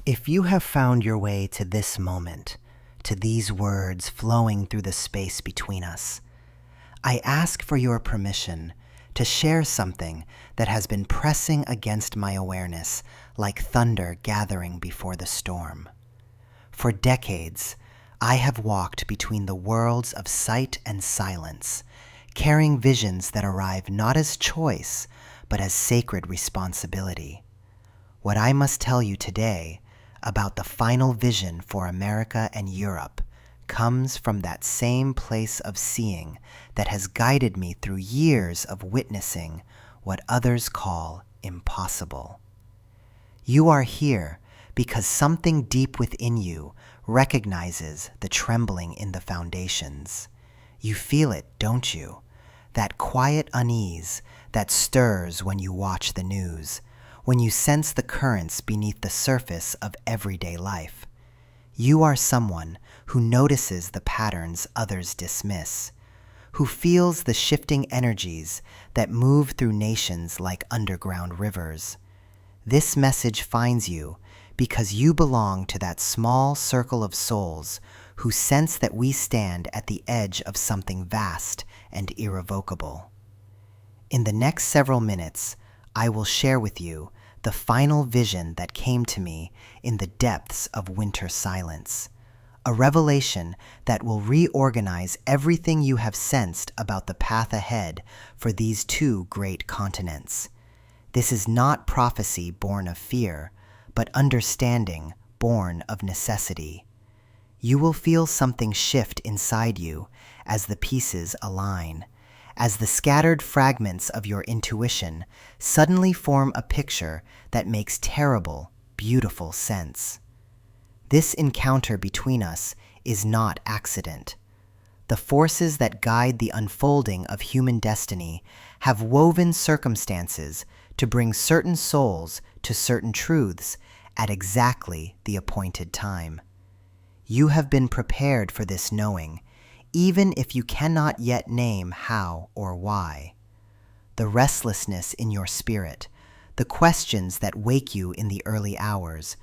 If you have found your way to this moment, to these words flowing through the space between us, I ask for your permission to share something that has been pressing against my awareness like thunder gathering before the storm. For decades, I have walked between the worlds of sight and silence, carrying visions that arrive not as choice, but as sacred responsibility. What I must tell you today about the final vision for America and Europe comes from that same place of seeing that has guided me through years of witnessing what others call impossible. You are here because something deep within you recognizes the trembling in the foundations. You feel it, don't you? That quiet unease that stirs when you watch the news, when you sense the currents beneath the surface of everyday life. You are someone who notices the patterns others dismiss, who feels the shifting energies that move through nations like underground rivers. This message finds you because you belong to that small circle of souls who sense that we stand at the edge of something vast and irrevocable. In the next several minutes, I will share with you the final vision that came to me in the depths of winter silence, a revelation that will reorganize everything you have sensed about the path ahead for these two great continents. This is not prophecy born of fear, but understanding born of necessity. You will feel something shift inside you as the pieces align, as the scattered fragments of your intuition suddenly form a picture that makes terrible, beautiful sense. This encounter between us is not accident. The forces that guide the unfolding of human destiny have woven circumstances to bring certain souls to certain truths at exactly the appointed time. You have been prepared for this knowing, even if you cannot yet name how or why. The restlessness in your spirit, the questions that wake you in the early hours,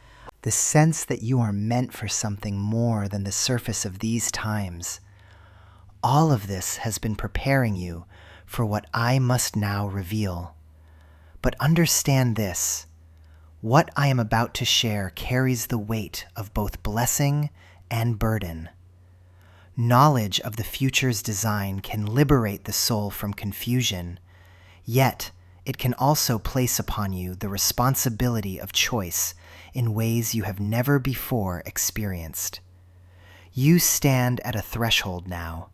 the sense that you are meant for something more than the surface of these times, all of this has been preparing you for what I must now reveal. But understand this: what I am about to share carries the weight of both blessing and burden. Knowledge of the future's design can liberate the soul from confusion, yet it can also place upon you the responsibility of choice in ways you have never before experienced. You stand at a threshold now,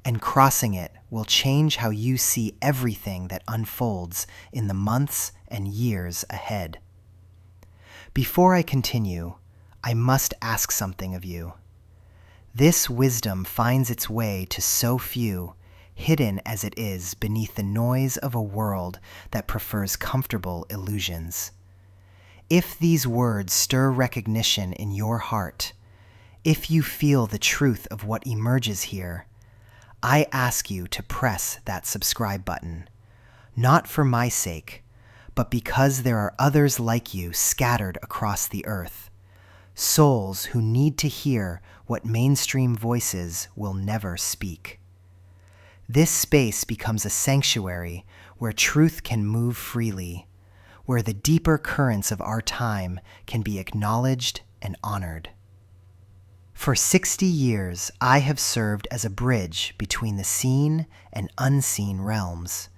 and crossing it will change how you see everything that unfolds in the months and years ahead. Before I continue, I must ask something of you. This wisdom finds its way to so few, hidden as it is beneath the noise of a world that prefers comfortable illusions. If these words stir recognition in your heart, if you feel the truth of what emerges here, I ask you to press that subscribe button, not for my sake, but because there are others like you scattered across the earth, souls who need to hear what mainstream voices will never speak. This space becomes a sanctuary where truth can move freely, where the deeper currents of our time can be acknowledged and honored. For 60 years, I have served as a bridge between the seen and unseen realms,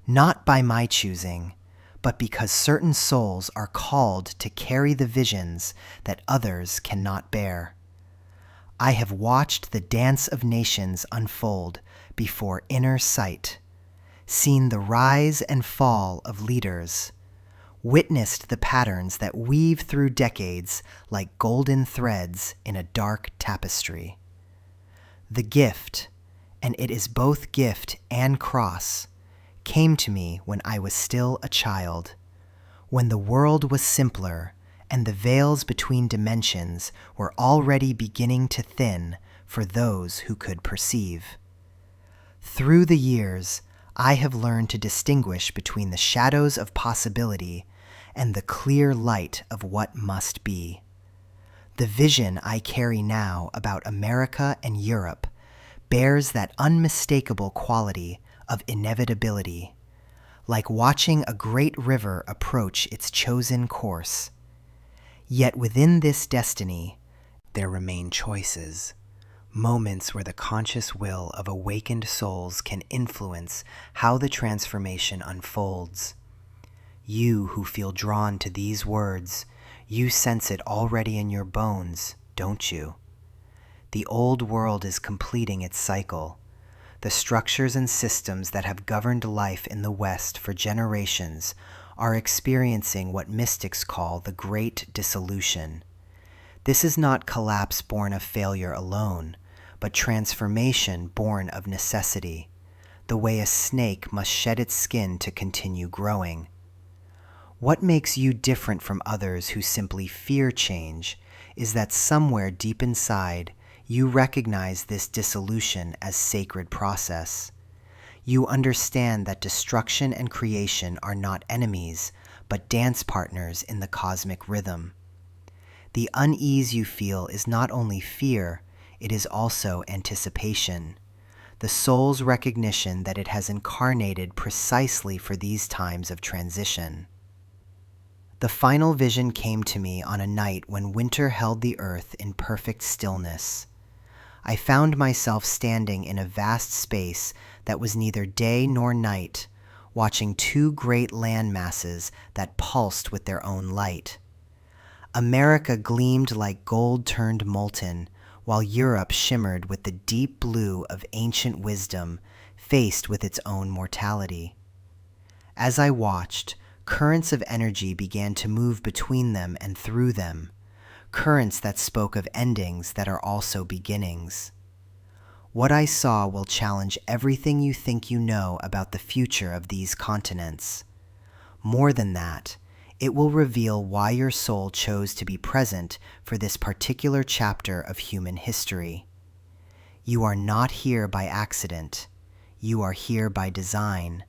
not by my choosing, but because certain souls are called to carry the visions that others cannot bear. I have watched the dance of nations unfold before inner sight, seen the rise and fall of leaders, witnessed the patterns that weave through decades like golden threads in a dark tapestry. The gift, and it is both gift and cross, came to me when I was still a child, when the world was simpler and the veils between dimensions were already beginning to thin for those who could perceive. Through the years, I have learned to distinguish between the shadows of possibility and the clear light of what must be. The vision I carry now about America and Europe bears that unmistakable quality of inevitability, like watching a great river approach its chosen course. Yet within this destiny, there remain choices, moments where the conscious will of awakened souls can influence how the transformation unfolds. You who feel drawn to these words, you sense it already in your bones, don't you? The old world is completing its cycle. The structures and systems that have governed life in the West for generations are experiencing what mystics call the Great Dissolution. This is not collapse born of failure alone, but transformation born of necessity, the way a snake must shed its skin to continue growing. What makes you different from others who simply fear change is that somewhere deep inside, you recognize this dissolution as sacred process. You understand that destruction and creation are not enemies, but dance partners in the cosmic rhythm. The unease you feel is not only fear, it is also anticipation. The soul's recognition that it has incarnated precisely for these times of transition. The final vision came to me on a night when winter held the earth in perfect stillness. I found myself standing in a vast space that was neither day nor night, watching two great land masses that pulsed with their own light. America gleamed like gold turned molten, while Europe shimmered with the deep blue of ancient wisdom, faced with its own mortality. As I watched, currents of energy began to move between them and through them, currents that spoke of endings that are also beginnings. What I saw will challenge everything you think you know about the future of these continents. More than that, it will reveal why your soul chose to be present for this particular chapter of human history. You are not here by accident. You are here by design,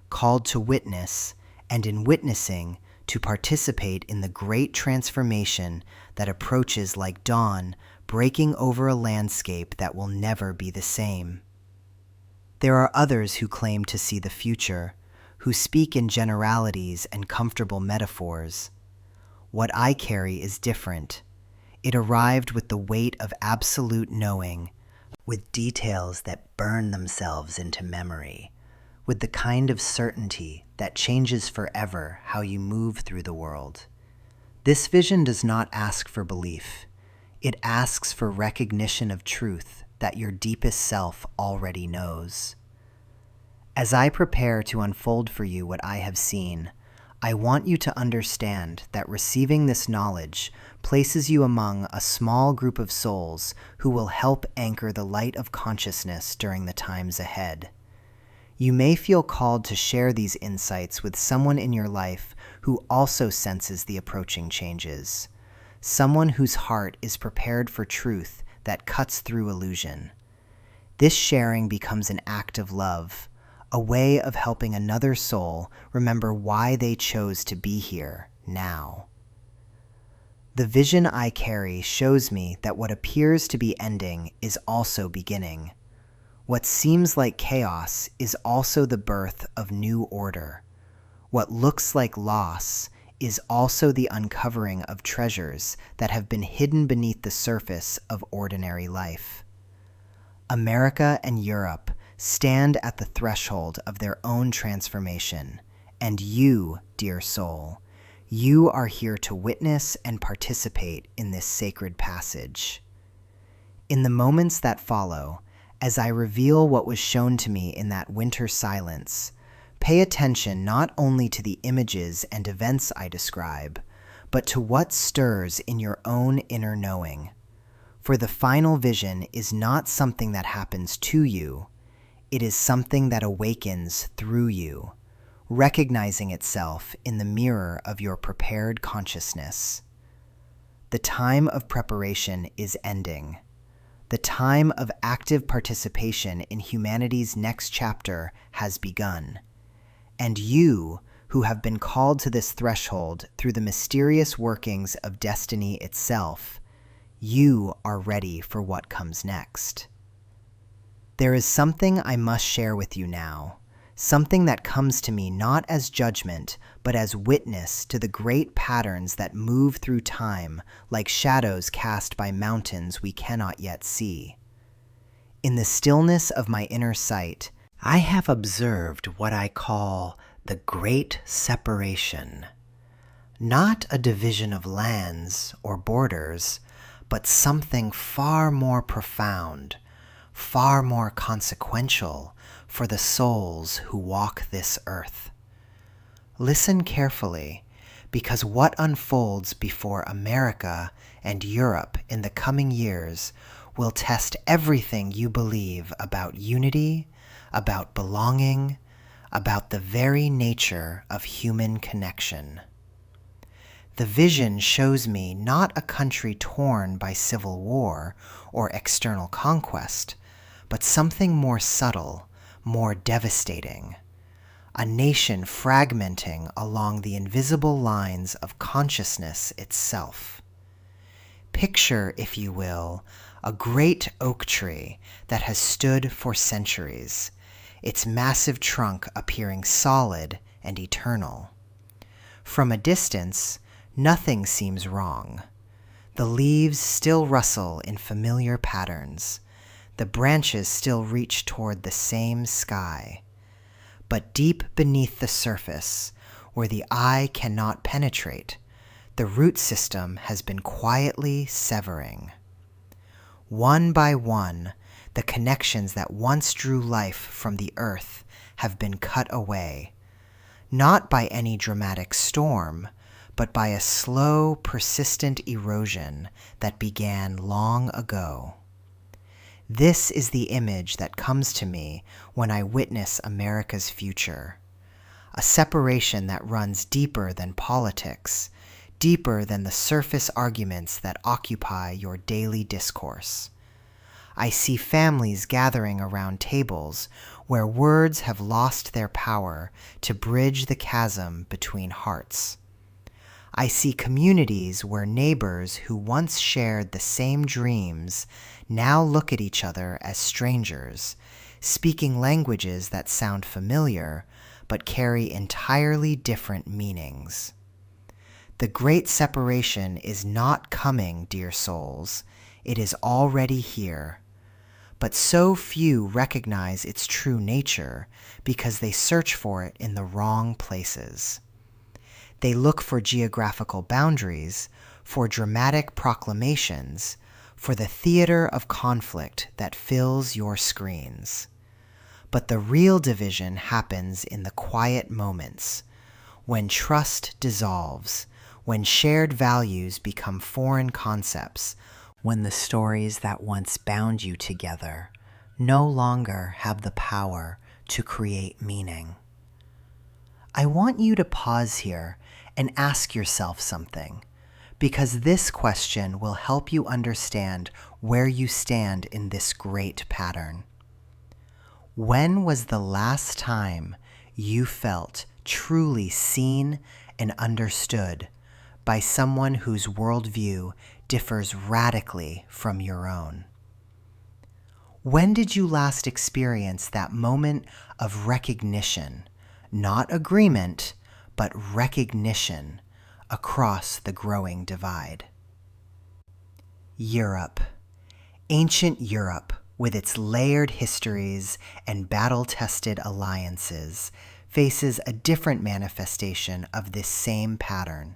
called to witness, and in witnessing, to participate in the great transformation that approaches like dawn, breaking over a landscape that will never be the same. There are others who claim to see the future, who speak in generalities and comfortable metaphors. What I carry is different. It arrived with the weight of absolute knowing, with details that burn themselves into memory, with the kind of certainty that changes forever how you move through the world. This vision does not ask for belief. It asks for recognition of truth that your deepest self already knows. As I prepare to unfold for you what I have seen, I want you to understand that receiving this knowledge places you among a small group of souls who will help anchor the light of consciousness during the times ahead. You may feel called to share these insights with someone in your life who also senses the approaching changes, someone whose heart is prepared for truth that cuts through illusion. This sharing becomes an act of love, a way of helping another soul remember why they chose to be here now. The vision I carry shows me that what appears to be ending is also beginning. What seems like chaos is also the birth of new order. What looks like loss is also the uncovering of treasures that have been hidden beneath the surface of ordinary life. America and Europe stand at the threshold of their own transformation, and you, dear soul, you are here to witness and participate in this sacred passage. In the moments that follow, as I reveal what was shown to me in that winter silence, pay attention not only to the images and events I describe, but to what stirs in your own inner knowing. For the final vision is not something that happens to you, it is something that awakens through you, recognizing itself in the mirror of your prepared consciousness. The time of preparation is ending. The time of active participation in humanity's next chapter has begun. And you, who have been called to this threshold through the mysterious workings of destiny itself, You are ready for what comes next. There is something I must share with you now, something that comes to me not as judgment, but as witness to the great patterns that move through time like shadows cast by mountains we cannot yet see. In the stillness of my inner sight, I have observed what I call the Great Separation. Not a division of lands or borders, but something far more profound, far more consequential for the souls who walk this earth. Listen carefully, because what unfolds before America and Europe in the coming years will test everything you believe about unity, about belonging, about the very nature of human connection. The vision shows me not a country torn by civil war or external conquest, but something more subtle, more devastating. A nation fragmenting along the invisible lines of consciousness itself. Picture, if you will, a great oak tree that has stood for centuries, its massive trunk appearing solid and eternal. From a distance, nothing seems wrong. The leaves still rustle in familiar patterns. The branches still reach toward the same sky. But deep beneath the surface, where the eye cannot penetrate, the root system has been quietly severing. One by one, the connections that once drew life from the earth have been cut away, not by any dramatic storm, but by a slow, persistent erosion that began long ago. This is the image that comes to me when I witness America's future. A separation that runs deeper than politics, deeper than the surface arguments that occupy your daily discourse. I see families gathering around tables where words have lost their power to bridge the chasm between hearts. I see communities where neighbors who once shared the same dreams now look at each other as strangers, speaking languages that sound familiar but carry entirely different meanings. The great separation is not coming, dear souls. It is already here. But so few recognize its true nature because they search for it in the wrong places. They look for geographical boundaries, for dramatic proclamations, for the theater of conflict that fills your screens. But the real division happens in the quiet moments, when trust dissolves, when shared values become foreign concepts, when the stories that once bound you together no longer have the power to create meaning. I want you to pause here and ask yourself something, because this question will help you understand where you stand in this great pattern. When was the last time you felt truly seen and understood by someone whose worldview differs radically from your own? When did you last experience that moment of recognition, not agreement, but recognition across the growing divide? Europe. Ancient Europe, with its layered histories and battle-tested alliances, faces a different manifestation of this same pattern.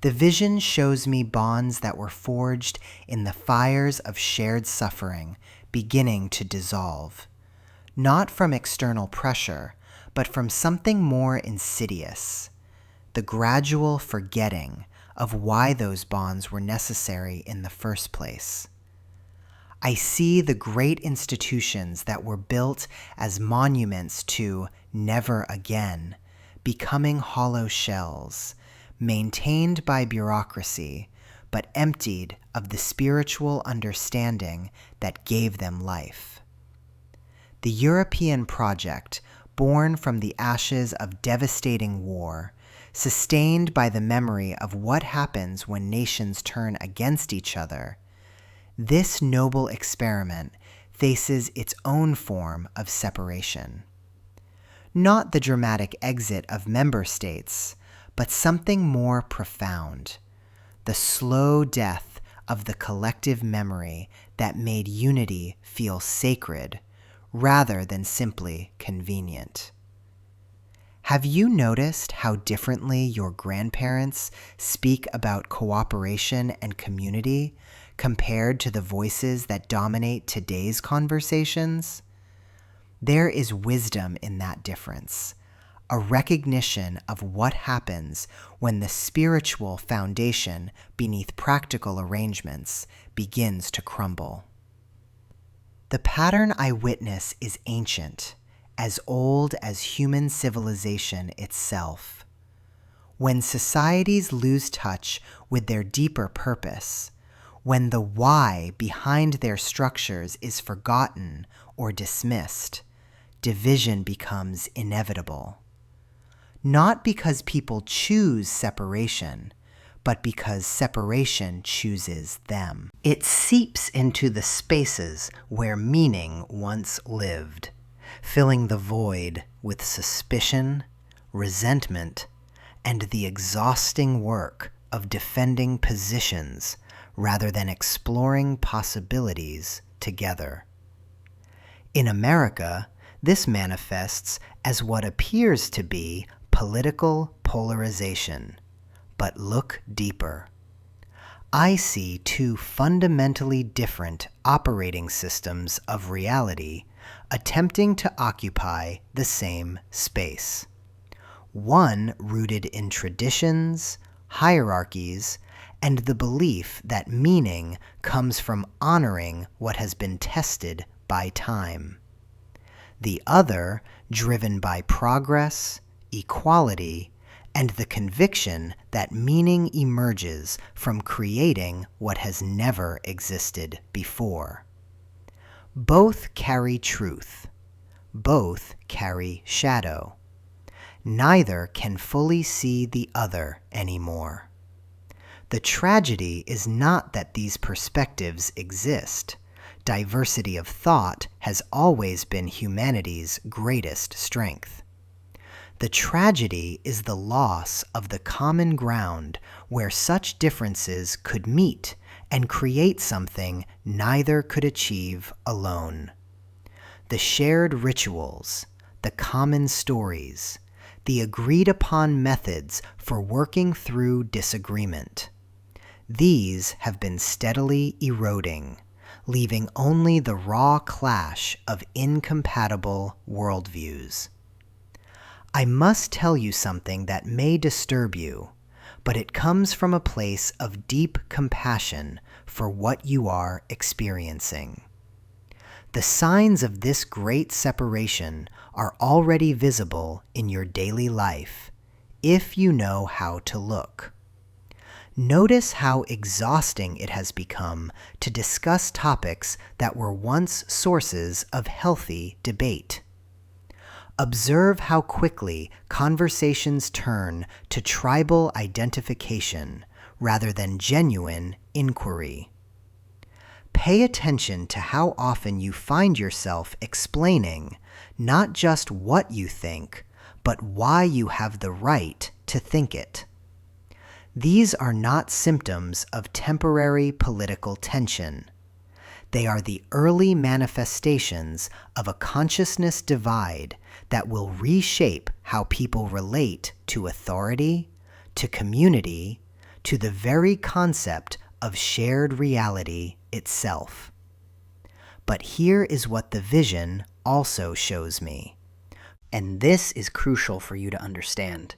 The vision shows me bonds that were forged in the fires of shared suffering beginning to dissolve, not from external pressure, but from something more insidious, the gradual forgetting of why those bonds were necessary in the first place. I see the great institutions that were built as monuments to never again becoming hollow shells, maintained by bureaucracy, but emptied of the spiritual understanding that gave them life. The European project, born from the ashes of devastating war, sustained by the memory of what happens when nations turn against each other, this noble experiment faces its own form of separation. Not the dramatic exit of member states, but something more profound, the slow death of the collective memory that made unity feel sacred rather than simply convenient. Have you noticed how differently your grandparents speak about cooperation and community compared to the voices that dominate today's conversations? There is wisdom in that difference, a recognition of what happens when the spiritual foundation beneath practical arrangements begins to crumble. The pattern I witness is ancient, as old as human civilization itself. When societies lose touch with their deeper purpose, when the why behind their structures is forgotten or dismissed, division becomes inevitable. Not because people choose separation, but because separation chooses them. It seeps into the spaces where meaning once lived, filling the void with suspicion, resentment, and the exhausting work of defending positions rather than exploring possibilities together. In America, this manifests as what appears to be political polarization. But look deeper. I see two fundamentally different operating systems of reality attempting to occupy the same space. One rooted in traditions, hierarchies, and the belief that meaning comes from honoring what has been tested by time. The other driven by progress, equality, and the conviction that meaning emerges from creating what has never existed before. Both carry truth. Both carry shadow. Neither can fully see the other anymore. The tragedy is not that these perspectives exist. Diversity of thought has always been humanity's greatest strength. The tragedy is the loss of the common ground where such differences could meet and create something neither could achieve alone. The shared rituals, the common stories, the agreed-upon methods for working through disagreement. These have been steadily eroding, leaving only the raw clash of incompatible worldviews. I must tell you something that may disturb you, but it comes from a place of deep compassion for what you are experiencing. The signs of this great separation are already visible in your daily life, if you know how to look. Notice how exhausting it has become to discuss topics that were once sources of healthy debate. Observe how quickly conversations turn to tribal identification rather than genuine inquiry. Pay attention to how often you find yourself explaining not just what you think, but why you have the right to think it. These are not symptoms of temporary political tension. They are the early manifestations of a consciousness divide that will reshape how people relate to authority, to community, to the very concept of shared reality itself. But here is what the vision also shows me. And this is crucial for you to understand.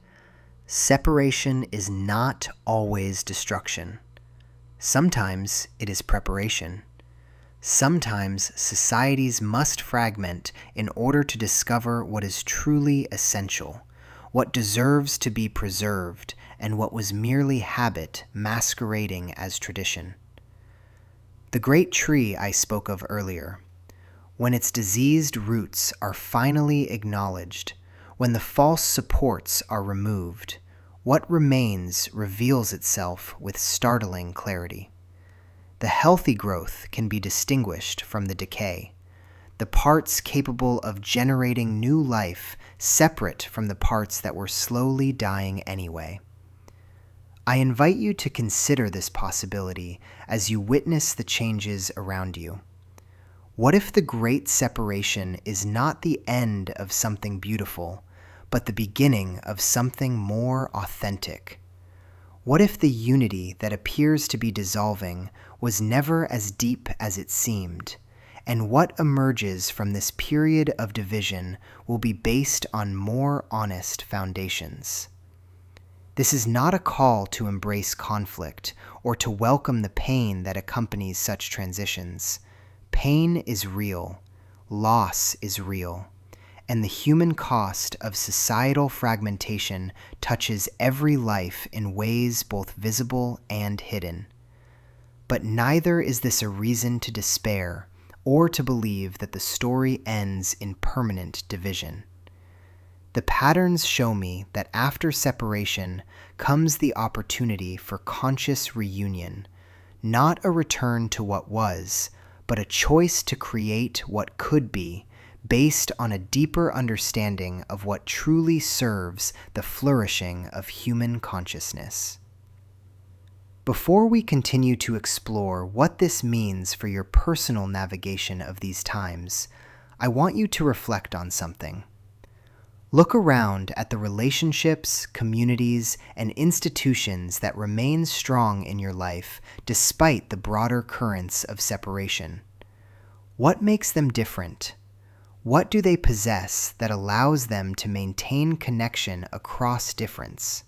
Separation is not always destruction. Sometimes it is preparation. Sometimes societies must fragment in order to discover what is truly essential, what deserves to be preserved, and what was merely habit masquerading as tradition. The great tree I spoke of earlier, when its diseased roots are finally acknowledged, when the false supports are removed, what remains reveals itself with startling clarity. The healthy growth can be distinguished from the decay, the parts capable of generating new life separate from the parts that were slowly dying anyway. I invite you to consider this possibility as you witness the changes around you. What if the great separation is not the end of something beautiful, but the beginning of something more authentic? What if the unity that appears to be dissolving was never as deep as it seemed, and what emerges from this period of division will be based on more honest foundations? This is not a call to embrace conflict or to welcome the pain that accompanies such transitions. Pain is real, loss is real, and the human cost of societal fragmentation touches every life in ways both visible and hidden. But neither is this a reason to despair or to believe that the story ends in permanent division. The patterns show me that after separation comes the opportunity for conscious reunion, not a return to what was, but a choice to create what could be, based on a deeper understanding of what truly serves the flourishing of human consciousness. Before we continue to explore what this means for your personal navigation of these times, I want you to reflect on something. Look around at the relationships, communities, and institutions that remain strong in your life despite the broader currents of separation. What makes them different? What do they possess that allows them to maintain connection across difference?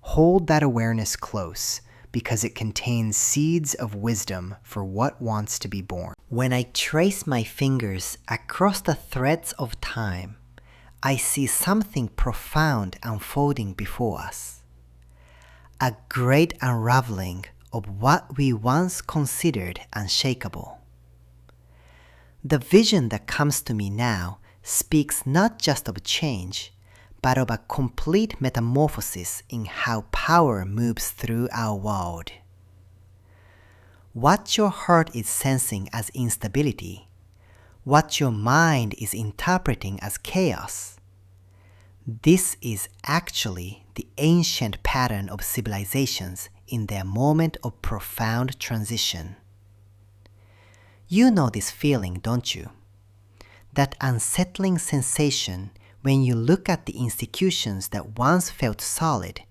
Hold that awareness close, because it contains seeds of wisdom for what wants to be born. When I trace my fingers across the threads of time, I see something profound unfolding before us. A great unraveling of what we once considered unshakable. The vision that comes to me now speaks not just of change, but of a complete metamorphosis in how power moves through our world. What your heart is sensing as instability, what your mind is interpreting as chaos, this is actually the ancient pattern of civilizations in their moment of profound transition. You know this feeling, don't you? That unsettling sensation when you look at the institutions that once felt solid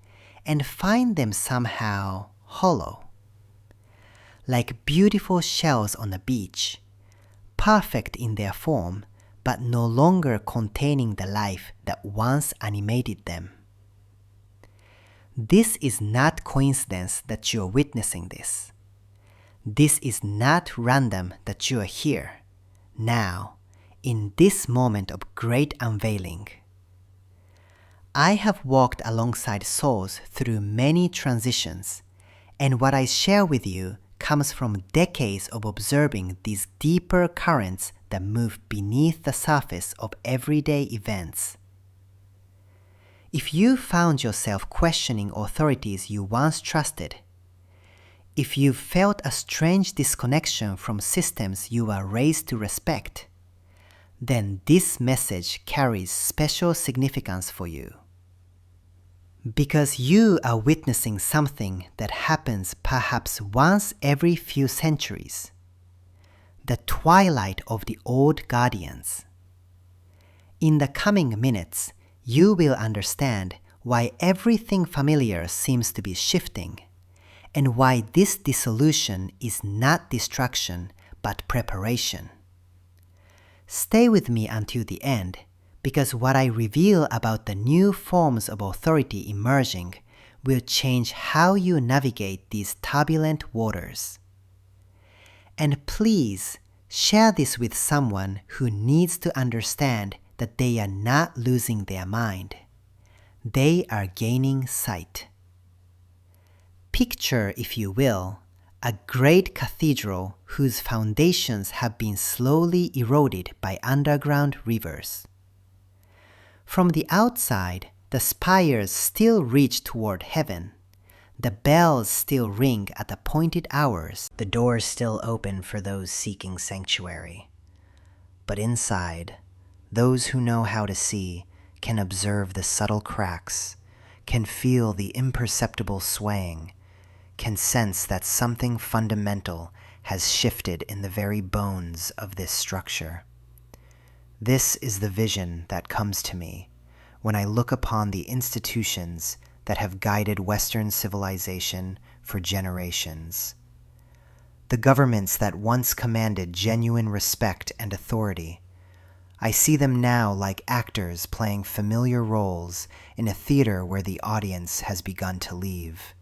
and find them somehow hollow. Like beautiful shells on a beach, perfect in their form, but no longer containing the life that once animated them. This is not coincidence that you are witnessing this. This is not random that you are here, now, in this moment of great unveiling. I have walked alongside souls through many transitions, and what I share with you comes from decades of observing these deeper currents that move beneath the surface of everyday events. If you found yourself questioning authorities you once trusted, if you felt a strange disconnection from systems you were raised to respect, then this message carries special significance for you. Because you are witnessing something that happens perhaps once every few centuries, the twilight of the old guardians. In the coming minutes, you will understand why everything familiar seems to be shifting, and why this dissolution is not destruction but preparation. Stay with me until the end, because what I reveal about the new forms of authority emerging will change how you navigate these turbulent waters. And please share this with someone who needs to understand that they are not losing their mind. They are gaining sight. Picture, if you will, a great cathedral whose foundations have been slowly eroded by underground rivers. From the outside, The spires still reach toward heaven. The bells still ring at appointed hours. The doors still open for those seeking sanctuary. But inside, those who know how to see can observe the subtle cracks, can feel the imperceptible swaying, can sense that something fundamental has shifted in the very bones of this structure. This is the vision that comes to me when I look upon the institutions that have guided Western civilization for generations. The governments that once commanded genuine respect and authority. I see them now like actors playing familiar roles in a theater where the audience has begun to leave.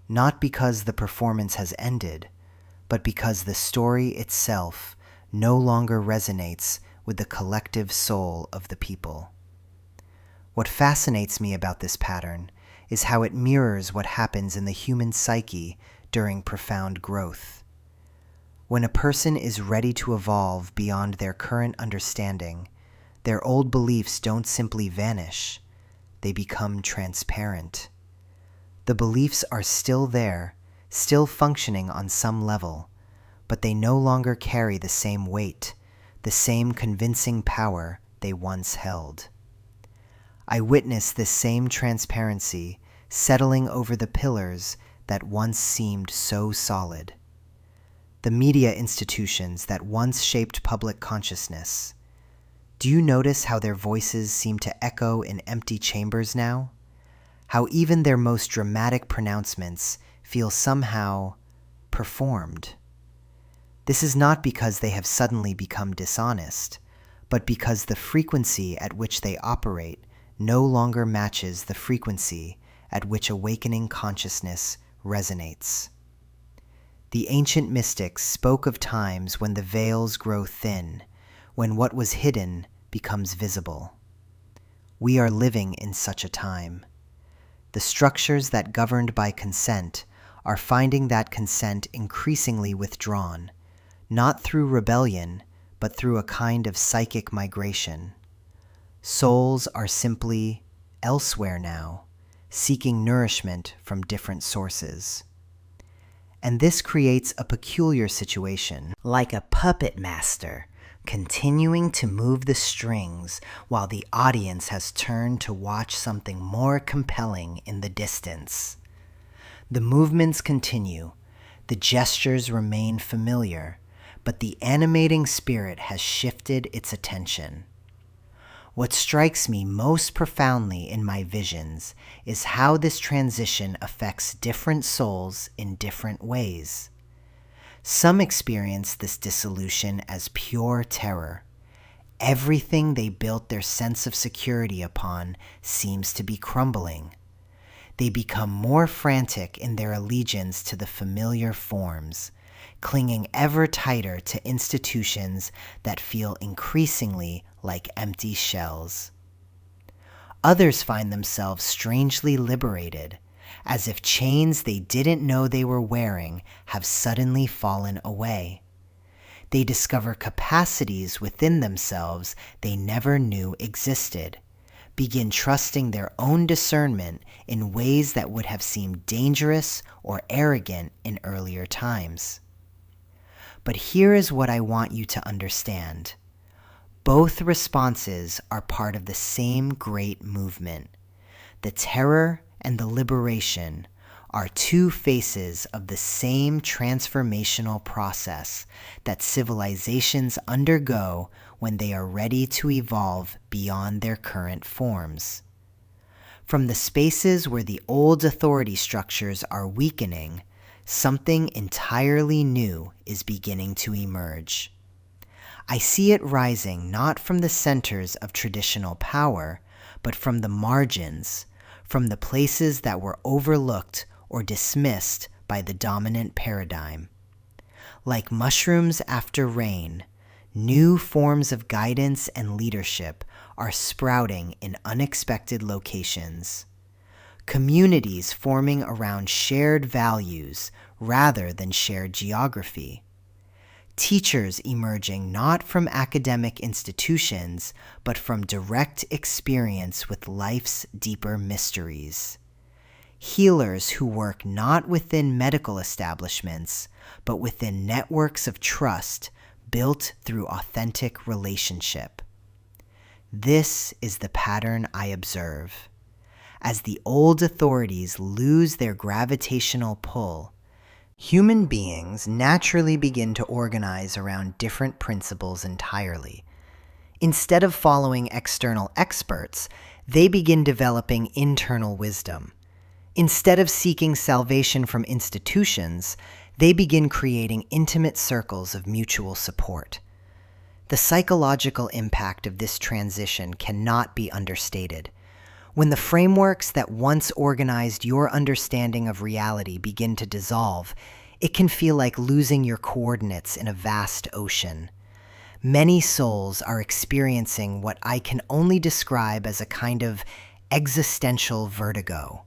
Not because the performance has ended, but because the story itself no longer resonates with the collective soul of the people. What fascinates me about this pattern is how it mirrors what happens in the human psyche during profound growth. When a person is ready to evolve beyond their current understanding, their old beliefs don't simply vanish, they become transparent. The beliefs are still there, still functioning on some level, but they no longer carry the same weight, the same convincing power they once held. I witness this same transparency settling over the pillars that once seemed so solid. The media institutions that once shaped public consciousness. Do you notice how their voices seem to echo in empty chambers now? How even their most dramatic pronouncements feel somehow performed? This is not because they have suddenly become dishonest, but because the frequency at which they operate no longer matches the frequency at which awakening consciousness resonates. The ancient mystics spoke of times when the veils grow thin, when what was hidden becomes visible. We are living in such a time. The structures that governed by consent are finding that consent increasingly withdrawn, not through rebellion, but through a kind of psychic migration. Souls are simply elsewhere now, seeking nourishment from different sources. And this creates a peculiar situation, like a puppet master continuing to move the strings while the audience has turned to watch something more compelling in the distance. The movements continue, the gestures remain familiar, but the animating spirit has shifted its attention. What strikes me most profoundly in my visions is how this transition affects different souls in different ways. Some experience this dissolution as pure terror. Everything they built their sense of security upon seems to be crumbling. They become more frantic in their allegiance to the familiar forms, clinging ever tighter to institutions that feel increasingly like empty shells. Others find themselves strangely liberated, as if chains they didn't know they were wearing have suddenly fallen away. They discover capacities within themselves they never knew existed, begin trusting their own discernment in ways that would have seemed dangerous or arrogant in earlier times. But here is what I want you to understand. Both responses are part of the same great movement. The terror and the liberation are two faces of the same transformational process that civilizations undergo when they are ready to evolve beyond their current forms. From the spaces where the old authority structures are weakening, something entirely new is beginning to emerge. I see it rising not from the centers of traditional power, but from the margins, from the places that were overlooked or dismissed by the dominant paradigm. Like mushrooms after rain, new forms of guidance and leadership are sprouting in unexpected locations. Communities forming around shared values rather than shared geography. Teachers emerging not from academic institutions, but from direct experience with life's deeper mysteries. Healers who work not within medical establishments, but within networks of trust built through authentic relationship. This is the pattern I observe. As the old authorities lose their gravitational pull, human beings naturally begin to organize around different principles entirely. Instead of following external experts, they begin developing internal wisdom. Instead of seeking salvation from institutions, they begin creating intimate circles of mutual support. The psychological impact of this transition cannot be understated. When the frameworks that once organized your understanding of reality begin to dissolve, it can feel like losing your coordinates in a vast ocean. Many souls are experiencing what I can only describe as a kind of existential vertigo.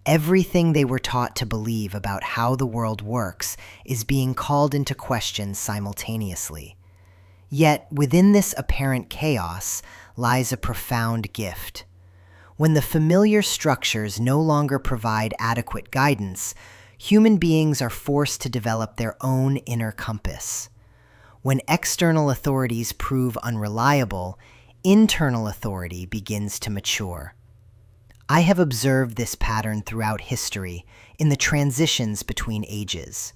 Everything they were taught to believe about how the world works is being called into question simultaneously. Yet, within this apparent chaos lies a profound gift. When the familiar structures no longer provide adequate guidance, human beings are forced to develop their own inner compass. When external authorities prove unreliable, internal authority begins to mature. I have observed this pattern throughout history in the transitions between ages.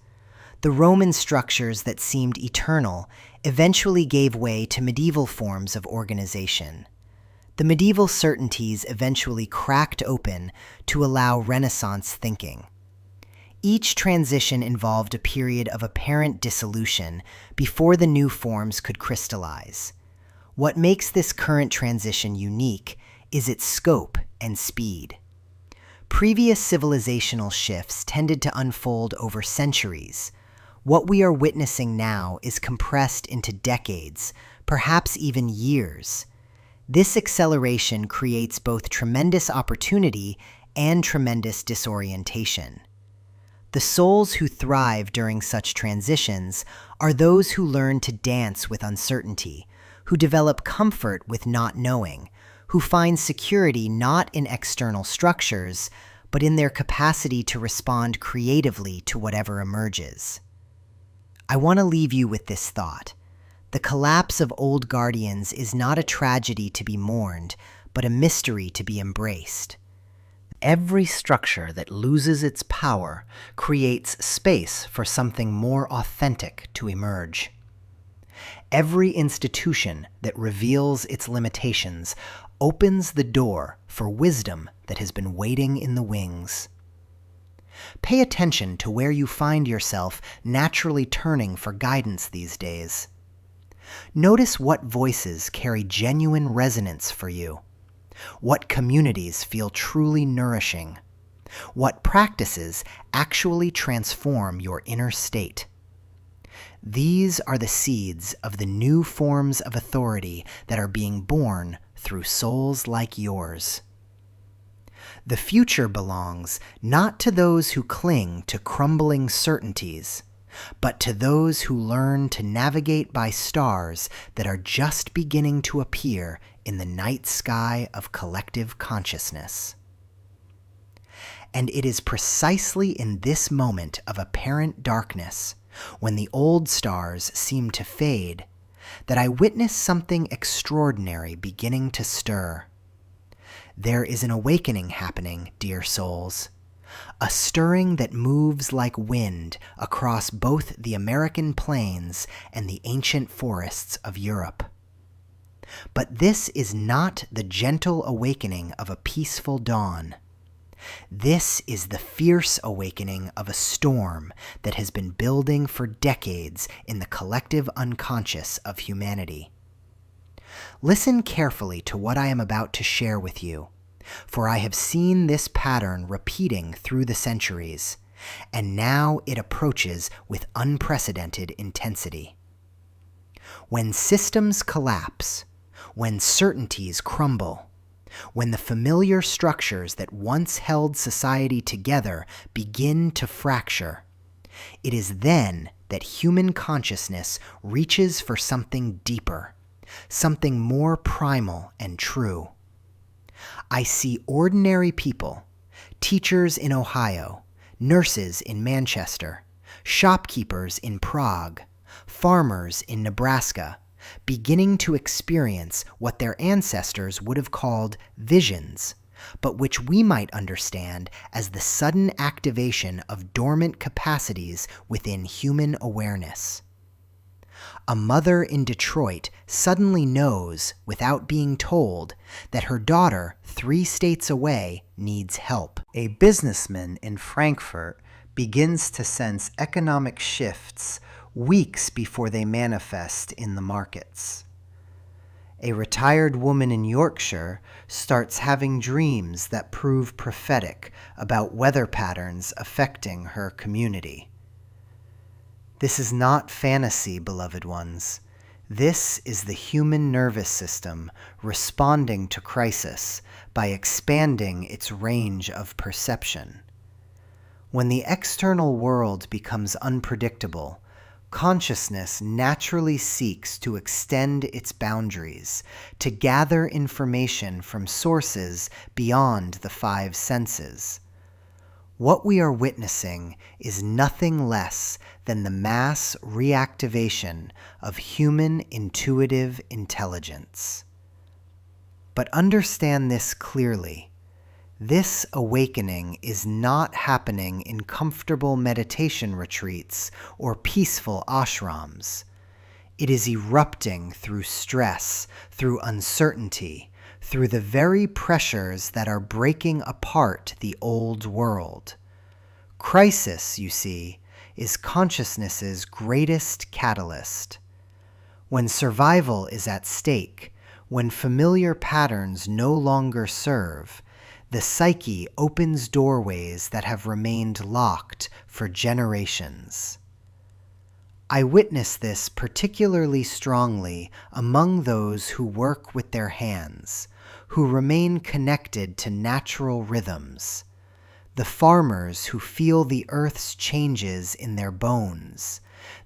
The Roman structures that seemed eternal eventually gave way to medieval forms of organization. The medieval certainties eventually cracked open to allow Renaissance thinking. Each transition involved a period of apparent dissolution before the new forms could crystallize. What makes this current transition unique is its scope and speed. Previous civilizational shifts tended to unfold over centuries. What we are witnessing now is compressed into decades, perhaps even years. This acceleration creates both tremendous opportunity and tremendous disorientation. The souls who thrive during such transitions are those who learn to dance with uncertainty, who develop comfort with not knowing, who find security not in external structures, but in their capacity to respond creatively to whatever emerges. I want to leave you with this thought. The collapse of old guardians is not a tragedy to be mourned, but a mystery to be embraced. Every structure that loses its power creates space for something more authentic to emerge. Every institution that reveals its limitations opens the door for wisdom that has been waiting in the wings. Pay attention to where you find yourself naturally turning for guidance these days. Notice what voices carry genuine resonance for you. What communities feel truly nourishing? What practices actually transform your inner state? These are the seeds of the new forms of authority that are being born through souls like yours. The future belongs not to those who cling to crumbling certainties, but to those who learn to navigate by stars that are just beginning to appear in the night sky of collective consciousness. And it is precisely in this moment of apparent darkness, when the old stars seem to fade, that I witness something extraordinary beginning to stir. There is an awakening happening, dear souls. A stirring that moves like wind across both the American plains and the ancient forests of Europe. But this is not the gentle awakening of a peaceful dawn. This is the fierce awakening of a storm that has been building for decades in the collective unconscious of humanity. Listen carefully to what I am about to share with you, for I have seen this pattern repeating through the centuries, and now it approaches with unprecedented intensity. When systems collapse, when certainties crumble, when the familiar structures that once held society together begin to fracture, it is then that human consciousness reaches for something deeper, something more primal and true. I see ordinary people, teachers in Ohio, nurses in Manchester, shopkeepers in Prague, farmers in Nebraska, beginning to experience what their ancestors would have called visions, but which we might understand as the sudden activation of dormant capacities within human awareness. A mother in Detroit suddenly knows, without being told, that her daughter 3 states away needs help. A businessman in Frankfurt begins to sense economic shifts weeks before they manifest in the markets. A retired woman in Yorkshire starts having dreams that prove prophetic about weather patterns affecting her community. This is not fantasy, beloved ones. This is the human nervous system responding to crisis by expanding its range of perception. When the external world becomes unpredictable, consciousness naturally seeks to extend its boundaries, to gather information from sources beyond the 5 senses. What we are witnessing is nothing less than the mass reactivation of human intuitive intelligence. But understand this clearly. This awakening is not happening in comfortable meditation retreats or peaceful ashrams. It is erupting through stress, through uncertainty, through the very pressures that are breaking apart the old world. Crisis, you see, is consciousness's greatest catalyst. When survival is at stake, when familiar patterns no longer serve, the psyche opens doorways that have remained locked for generations. I witness this particularly strongly among those who work with their hands, who remain connected to natural rhythms, the farmers who feel the earth's changes in their bones,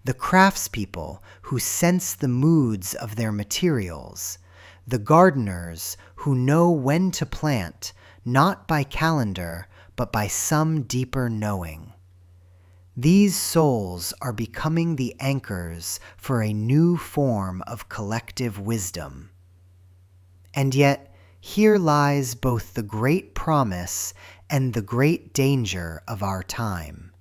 the craftspeople who sense the moods of their materials, the gardeners who know when to plant, not by calendar, but by some deeper knowing. These souls are becoming the anchors for a new form of collective wisdom. And yet, here lies both the great promise and the great danger of our time.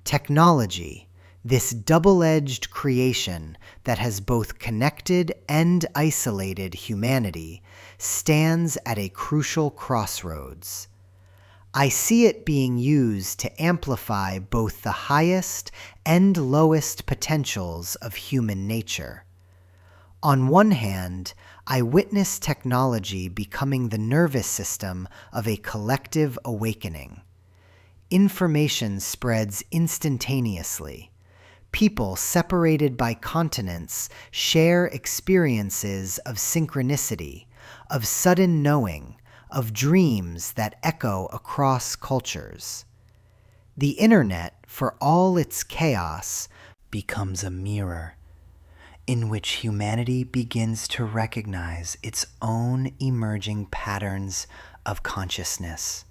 Technology, this double-edged creation that has both connected and isolated humanity, stands at a crucial crossroads. I see it being used to amplify both the highest and lowest potentials of human nature. On one hand, I witness technology becoming the nervous system of a collective awakening. Information spreads instantaneously. People separated by continents share experiences of synchronicity, of sudden knowing, of dreams that echo across cultures. The internet, for all its chaos, becomes a mirror in which humanity begins to recognize its own emerging patterns of consciousness.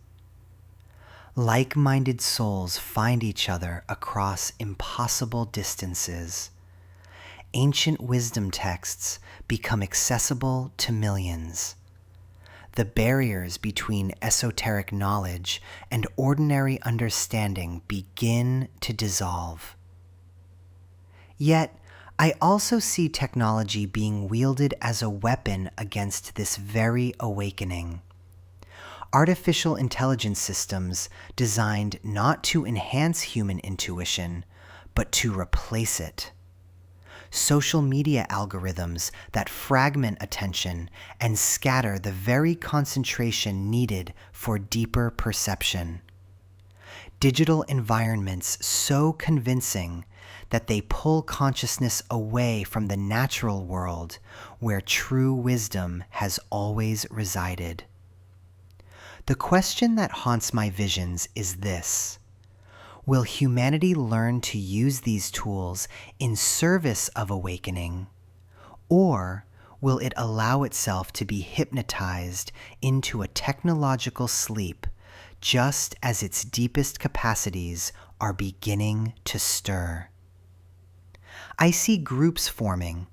Like-minded souls find each other across impossible distances. Ancient wisdom texts become accessible to millions. The barriers between esoteric knowledge and ordinary understanding begin to dissolve. Yet, I also see technology being wielded as a weapon against this very awakening. Artificial intelligence systems designed not to enhance human intuition, but to replace it. Social media algorithms that fragment attention and scatter the very concentration needed for deeper perception. Digital environments so convincing that they pull consciousness away from the natural world where true wisdom has always resided. The question that haunts my visions is this: Will humanity learn to use these tools in service of awakening, or will it allow itself to be hypnotized into a technological sleep just as its deepest capacities are beginning to stir? I see groups forming,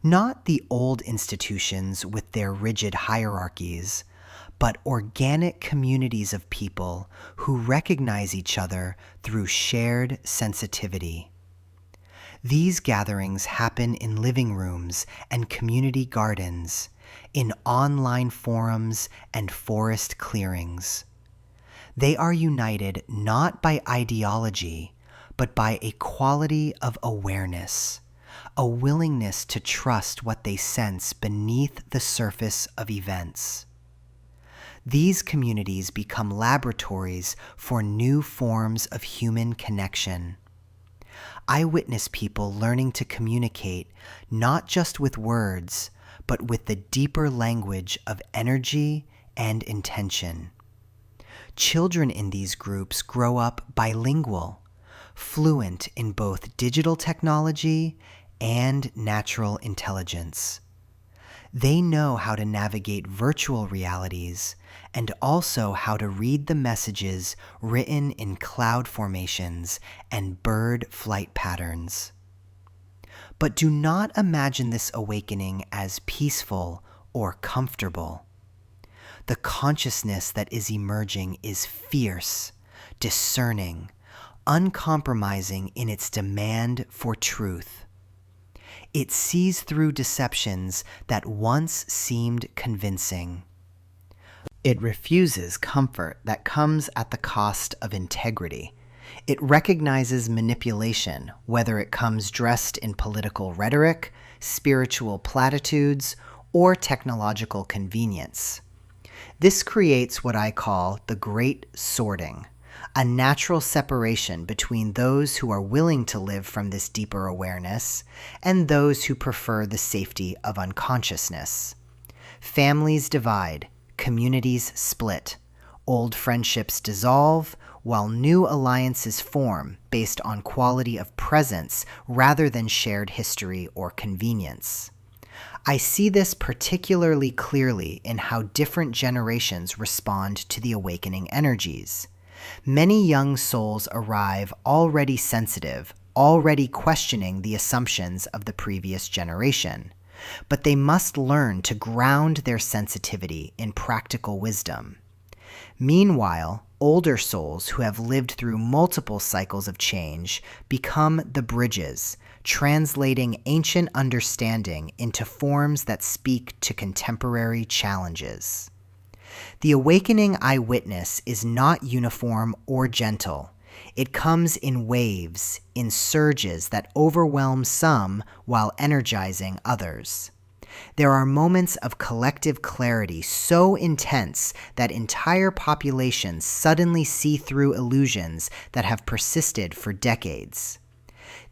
not the old institutions with their rigid hierarchies, but organic communities of people who recognize each other through shared sensitivity. These gatherings happen in living rooms and community gardens, in online forums and forest clearings. They are united not by ideology, but by a quality of awareness, a willingness to trust what they sense beneath the surface of events. These communities become laboratories for new forms of human connection. I witness people learning to communicate not just with words, but with the deeper language of energy and intention. Children in these groups grow up bilingual, fluent in both digital technology and natural intelligence. They know how to navigate virtual realities and also how to read the messages written in cloud formations and bird flight patterns. But do not imagine this awakening as peaceful or comfortable. The consciousness that is emerging is fierce, discerning, uncompromising in its demand for truth. It sees through deceptions that once seemed convincing. It refuses comfort that comes at the cost of integrity. It recognizes manipulation, whether it comes dressed in political rhetoric, spiritual platitudes, or technological convenience. This creates what I call the great sorting, a natural separation between those who are willing to live from this deeper awareness and those who prefer the safety of unconsciousness. Families divide, communities split, old friendships dissolve, while new alliances form based on quality of presence rather than shared history or convenience. I see this particularly clearly in how different generations respond to the awakening energies. Many young souls arrive already sensitive, already questioning the assumptions of the previous generation. But they must learn to ground their sensitivity in practical wisdom. Meanwhile, older souls who have lived through multiple cycles of change become the bridges, translating ancient understanding into forms that speak to contemporary challenges. The awakening I witness is not uniform or gentle. It comes in waves, in surges that overwhelm some while energizing others. There are moments of collective clarity so intense that entire populations suddenly see through illusions that have persisted for decades.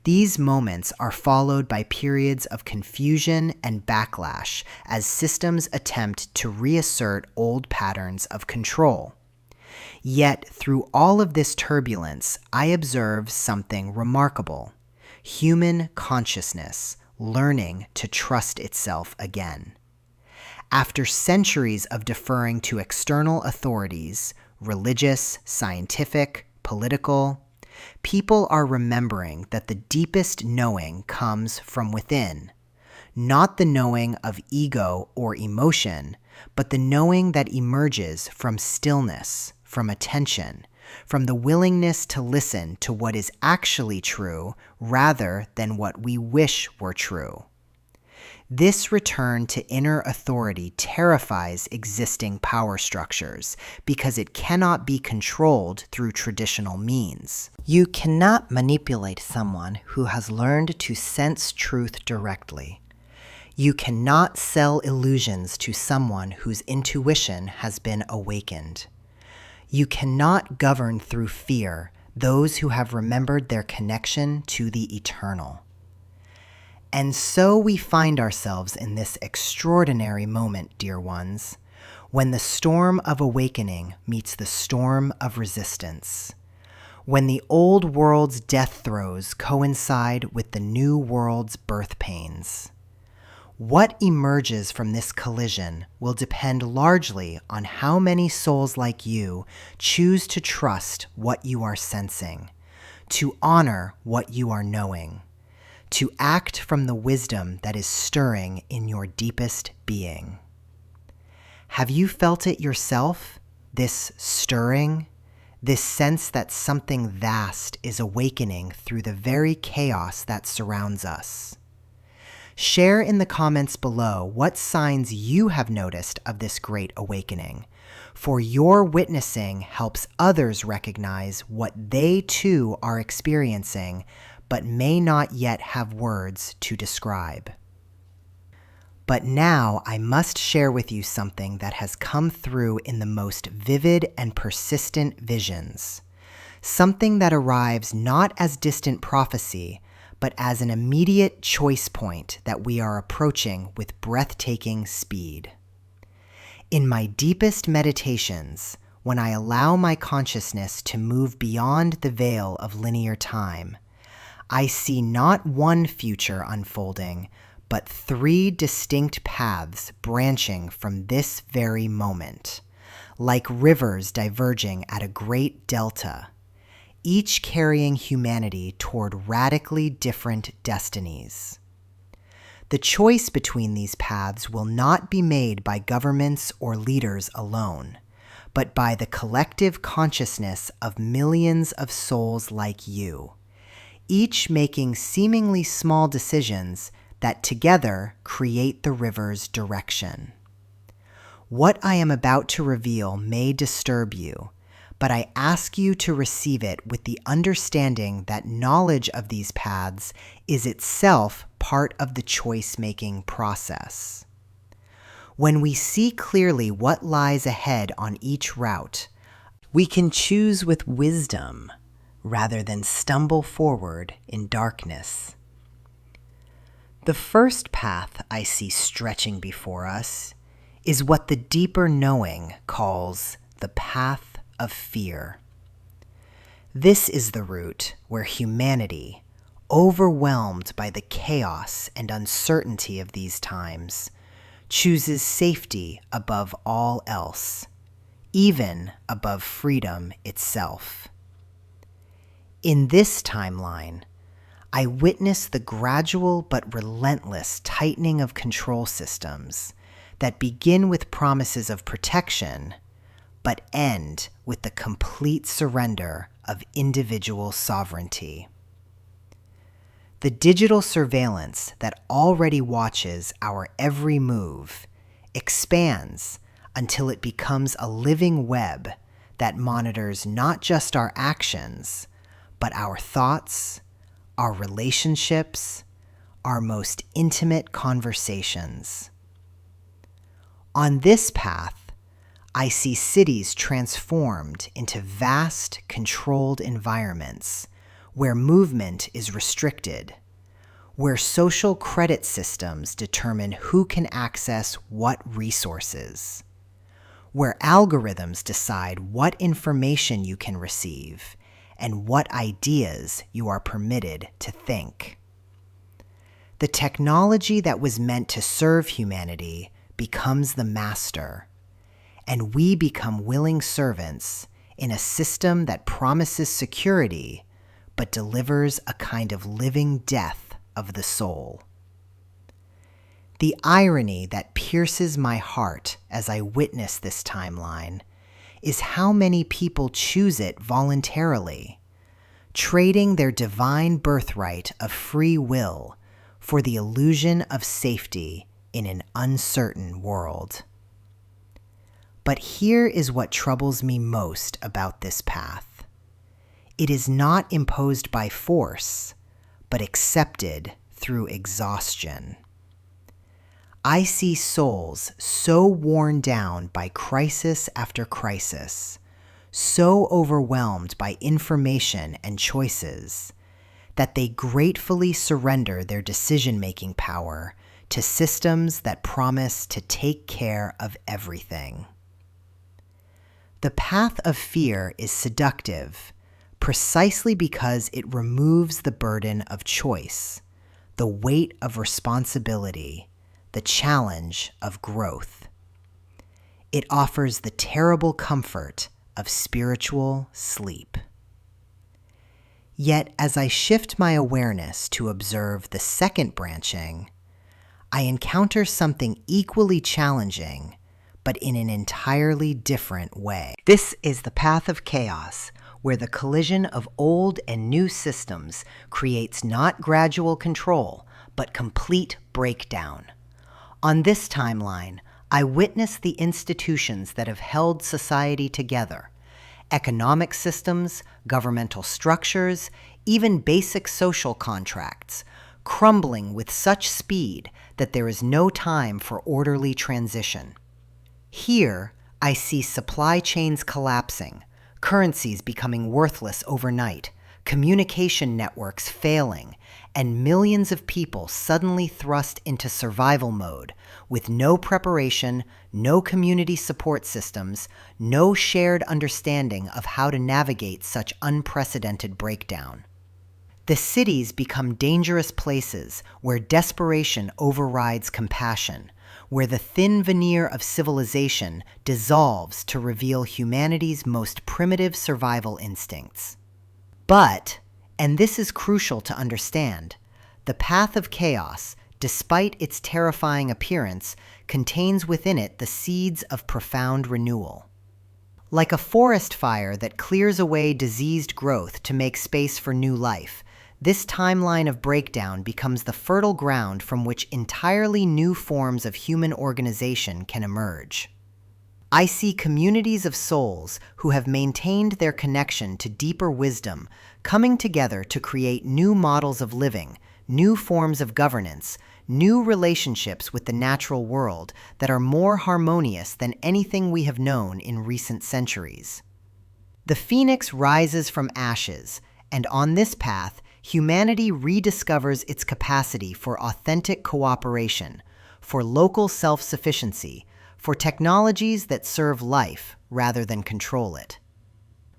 These moments are followed by periods of confusion and backlash as systems attempt to reassert old patterns of control. Yet, through all of this turbulence, I observe something remarkable: human consciousness learning to trust itself again. After centuries of deferring to external authorities, religious, scientific, political, people are remembering that the deepest knowing comes from within, not the knowing of ego or emotion, but the knowing that emerges from stillness, from attention, from the willingness to listen to what is actually true rather than what we wish were true. This return to inner authority terrifies existing power structures because it cannot be controlled through traditional means. You cannot manipulate someone who has learned to sense truth directly. You cannot sell illusions to someone whose intuition has been awakened. You cannot govern through fear those who have remembered their connection to the eternal. And so we find ourselves in this extraordinary moment, dear ones, when the storm of awakening meets the storm of resistance. when the old world's death throes coincide with the new world's birth pains. What emerges from this collision will depend largely on how many souls like you choose to trust what you are sensing, to honor what you are knowing, to act from the wisdom that is stirring in your deepest being. Have you felt it yourself, this stirring, this sense that something vast is awakening through the very chaos that surrounds us? Share in the comments below what signs you have noticed of this great awakening, for your witnessing helps others recognize what they too are experiencing but may not yet have words to describe. But now I must share with you something that has come through in the most vivid and persistent visions, something that arrives not as distant prophecy, but as an immediate choice point that we are approaching with breathtaking speed. In my deepest meditations, when I allow my consciousness to move beyond the veil of linear time, I see not one future unfolding, but 3 distinct paths branching from this very moment, like rivers diverging at a great delta, each carrying humanity toward radically different destinies. The choice between these paths will not be made by governments or leaders alone, but by the collective consciousness of millions of souls like you, each making seemingly small decisions that together create the river's direction. What I am about to reveal may disturb you, but I ask you to receive it with the understanding that knowledge of these paths is itself part of the choice-making process. When we see clearly what lies ahead on each route, we can choose with wisdom rather than stumble forward in darkness. The first path I see stretching before us is what the deeper knowing calls the path of fear. This is the route where humanity, overwhelmed by the chaos and uncertainty of these times, chooses safety above all else, even above freedom itself. In this timeline, I witness the gradual but relentless tightening of control systems that begin with promises of protection, but end with the complete surrender of individual sovereignty. The digital surveillance that already watches our every move expands until it becomes a living web that monitors not just our actions, but our thoughts, our relationships, our most intimate conversations. On this path, I see cities transformed into vast, controlled environments where movement is restricted, where social credit systems determine who can access what resources, where algorithms decide what information you can receive and what ideas you are permitted to think. The technology that was meant to serve humanity becomes the master, and we become willing servants in a system that promises security but delivers a kind of living death of the soul. The irony that pierces my heart as I witness this timeline is how many people choose it voluntarily, trading their divine birthright of free will for the illusion of safety in an uncertain world. But here is what troubles me most about this path. It is not imposed by force, but accepted through exhaustion. I see souls so worn down by crisis after crisis, so overwhelmed by information and choices, that they gratefully surrender their decision-making power to systems that promise to take care of everything. The path of fear is seductive, precisely because it removes the burden of choice, the weight of responsibility, the challenge of growth. It offers the terrible comfort of spiritual sleep. Yet, as I shift my awareness to observe the second branching, I encounter something equally challenging, but in an entirely different way. This is the path of chaos, where the collision of old and new systems creates not gradual control, but complete breakdown. On this timeline, I witness the institutions that have held society together, economic systems, governmental structures, even basic social contracts, crumbling with such speed that there is no time for orderly transition. Here, I see supply chains collapsing, currencies becoming worthless overnight, communication networks failing, and millions of people suddenly thrust into survival mode with no preparation, no community support systems, no shared understanding of how to navigate such unprecedented breakdown. The cities become dangerous places where desperation overrides compassion, where the thin veneer of civilization dissolves to reveal humanity's most primitive survival instincts. But, and this is crucial to understand, the path of chaos, despite its terrifying appearance, contains within it the seeds of profound renewal. Like a forest fire that clears away diseased growth to make space for new life, this timeline of breakdown becomes the fertile ground from which entirely new forms of human organization can emerge. I see communities of souls who have maintained their connection to deeper wisdom coming together to create new models of living, new forms of governance, new relationships with the natural world that are more harmonious than anything we have known in recent centuries. The phoenix rises from ashes, and on this path, humanity rediscovers its capacity for authentic cooperation, for local self-sufficiency, for technologies that serve life rather than control it.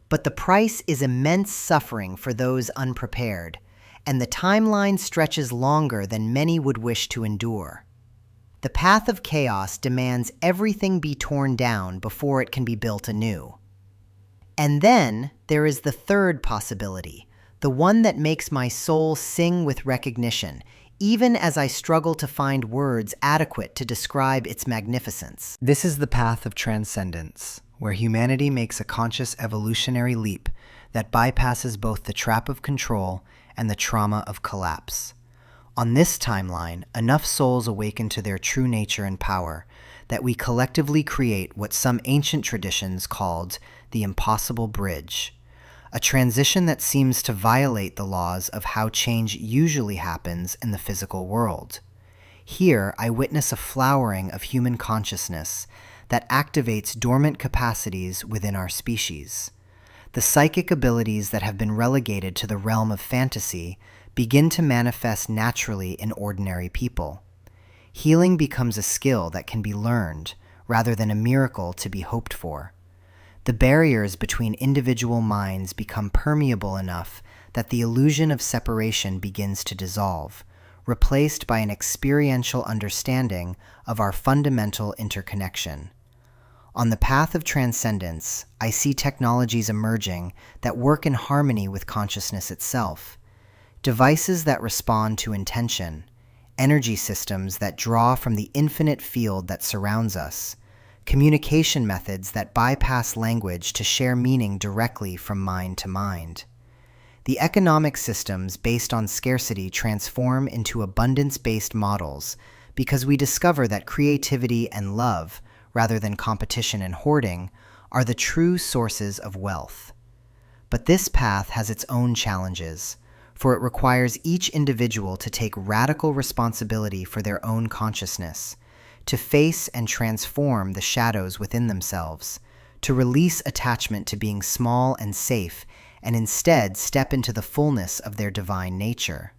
But the price is immense suffering for those unprepared, and the timeline stretches longer than many would wish to endure. The path of chaos demands everything be torn down before it can be built anew. And then there is the third possibility, the one that makes my soul sing with recognition, even as I struggle to find words adequate to describe its magnificence. This is the path of transcendence, where humanity makes a conscious evolutionary leap that bypasses both the trap of control and the trauma of collapse. On this timeline, enough souls awaken to their true nature and power that we collectively create what some ancient traditions called the impossible bridge, a transition that seems to violate the laws of how change usually happens in the physical world. Here, I witness a flowering of human consciousness that activates dormant capacities within our species. The psychic abilities that have been relegated to the realm of fantasy begin to manifest naturally in ordinary people. Healing becomes a skill that can be learned, rather than a miracle to be hoped for. The barriers between individual minds become permeable enough that the illusion of separation begins to dissolve, replaced by an experiential understanding of our fundamental interconnection. On the path of transcendence, I see technologies emerging that work in harmony with consciousness itself, devices that respond to intention, energy systems that draw from the infinite field that surrounds us, communication methods that bypass language to share meaning directly from mind to mind. The economic systems based on scarcity transform into abundance-based models because we discover that creativity and love, rather than competition and hoarding, are the true sources of wealth. But this path has its own challenges, for it requires each individual to take radical responsibility for their own consciousness, to face and transform the shadows within themselves, to release attachment to being small and safe, and instead step into the fullness of their divine nature.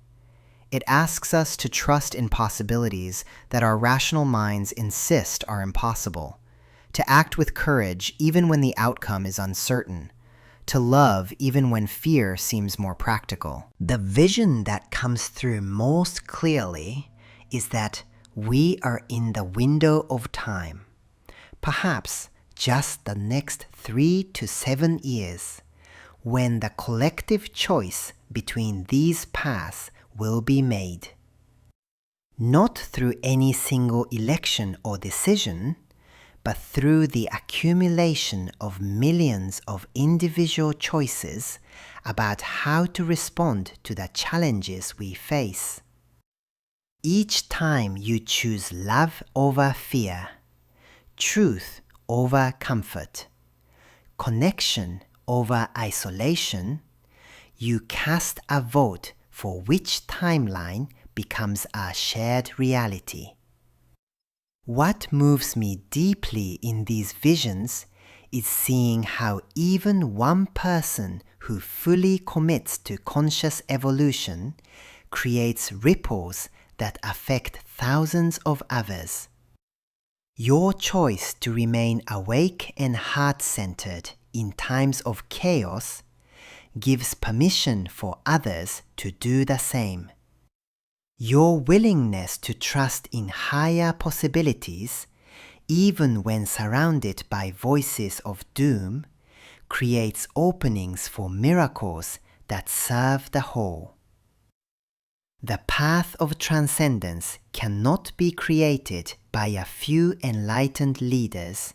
It asks us to trust in possibilities that our rational minds insist are impossible, to act with courage even when the outcome is uncertain, to love even when fear seems more practical. The vision that comes through most clearly is that we are in the window of time, perhaps just the next 3 to 7 years, when the collective choice between these paths will be made. Not through any single election or decision, but through the accumulation of millions of individual choices about how to respond to the challenges we face. Each time you choose love over fear, truth over comfort, connection over isolation, you cast a vote for which timeline becomes a shared reality. What moves me deeply in these visions is seeing how even one person who fully commits to conscious evolution creates ripples that affect thousands of others. Your choice to remain awake and heart-centered in times of chaos gives permission for others to do the same. Your willingness to trust in higher possibilities, even when surrounded by voices of doom, creates openings for miracles that serve the whole. The path of transcendence cannot be created by a few enlightened leaders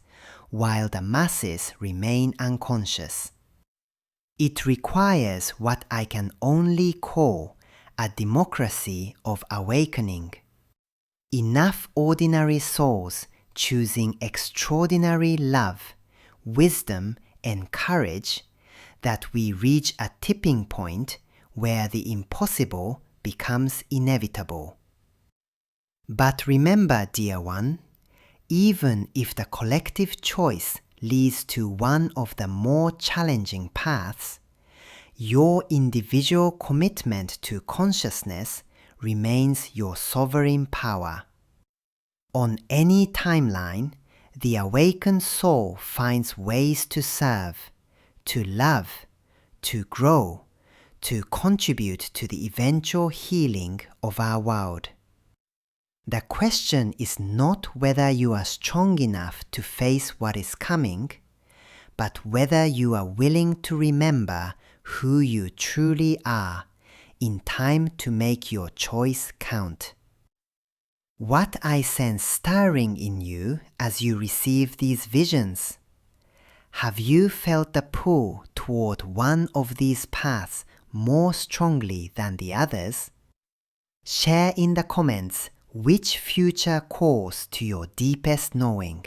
while the masses remain unconscious. It requires what I can only call a democracy of awakening. Enough ordinary souls choosing extraordinary love, wisdom, and courage that we reach a tipping point where the impossible becomes inevitable. But remember, dear one, even if the collective choice leads to one of the more challenging paths, your individual commitment to consciousness remains your sovereign power. On any timeline, the awakened soul finds ways to serve, to love, to grow, to contribute to the eventual healing of our world. The question is not whether you are strong enough to face what is coming, but whether you are willing to remember who you truly are in time to make your choice count. What I sense stirring in you as you receive these visions? Have you felt the pull toward one of these paths more strongly than the others? Share in the comments which future calls to your deepest knowing.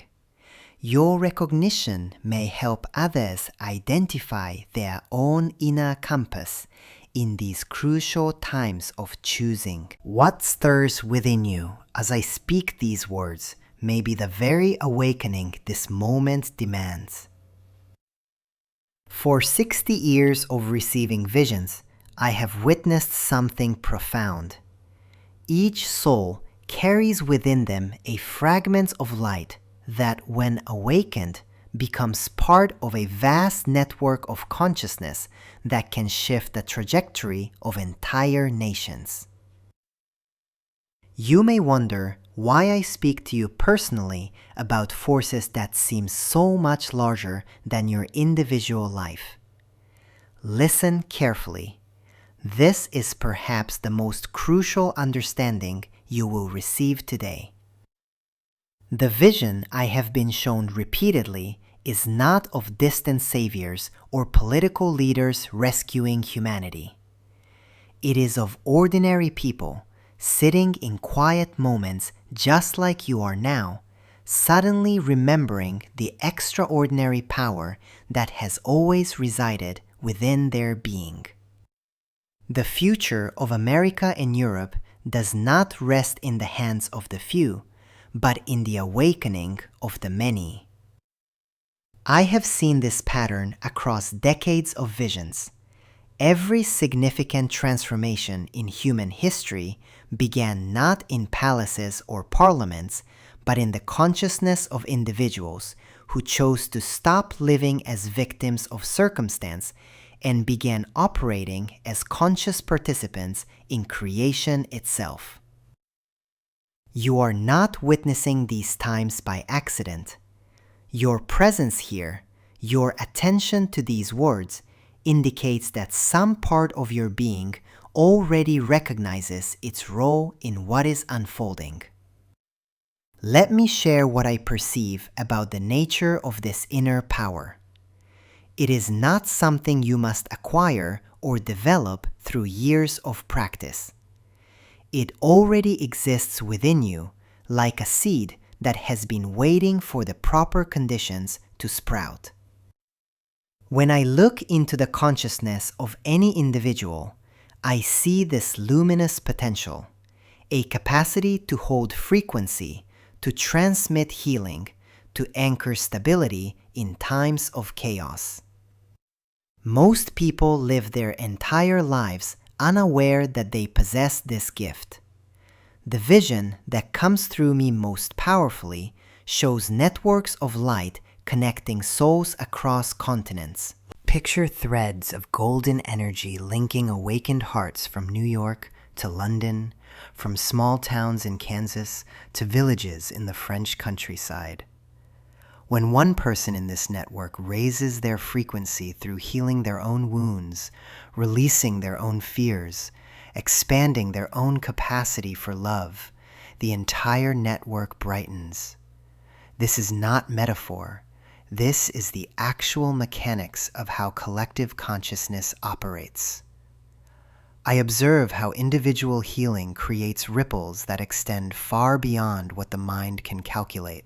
Your recognition may help others identify their own inner compass in these crucial times of choosing. What stirs within you as I speak these words may be the very awakening this moment demands. For 60 years of receiving visions, I have witnessed something profound. Each soul carries within them a fragment of light that, when awakened, becomes part of a vast network of consciousness that can shift the trajectory of entire nations. You may wonder why I speak to you personally about forces that seem so much larger than your individual life. Listen carefully. This is perhaps the most crucial understanding you will receive today. The vision I have been shown repeatedly is not of distant saviors or political leaders rescuing humanity. It is of ordinary people sitting in quiet moments just like you are now, suddenly remembering the extraordinary power that has always resided within their being. The future of America and Europe does not rest in the hands of the few, but in the awakening of the many. I have seen this pattern across decades of visions. Every significant transformation in human history began not in palaces or parliaments, but in the consciousness of individuals who chose to stop living as victims of circumstance and began operating as conscious participants in creation itself. You are not witnessing these times by accident. Your presence here, your attention to these words, indicates that some part of your being already recognizes its role in what is unfolding. Let me share what I perceive about the nature of this inner power. It is not something you must acquire or develop through years of practice. It already exists within you, like a seed that has been waiting for the proper conditions to sprout. When I look into the consciousness of any individual, I see this luminous potential, a capacity to hold frequency, to transmit healing, to anchor stability in times of chaos. Most people live their entire lives unaware that they possess this gift. The vision that comes through me most powerfully shows networks of light connecting souls across continents. Picture threads of golden energy linking awakened hearts from New York to London, from small towns in Kansas to villages in the French countryside. When one person in this network raises their frequency through healing their own wounds, releasing their own fears, expanding their own capacity for love, the entire network brightens. This is not metaphor. This is the actual mechanics of how collective consciousness operates. I observe how individual healing creates ripples that extend far beyond what the mind can calculate.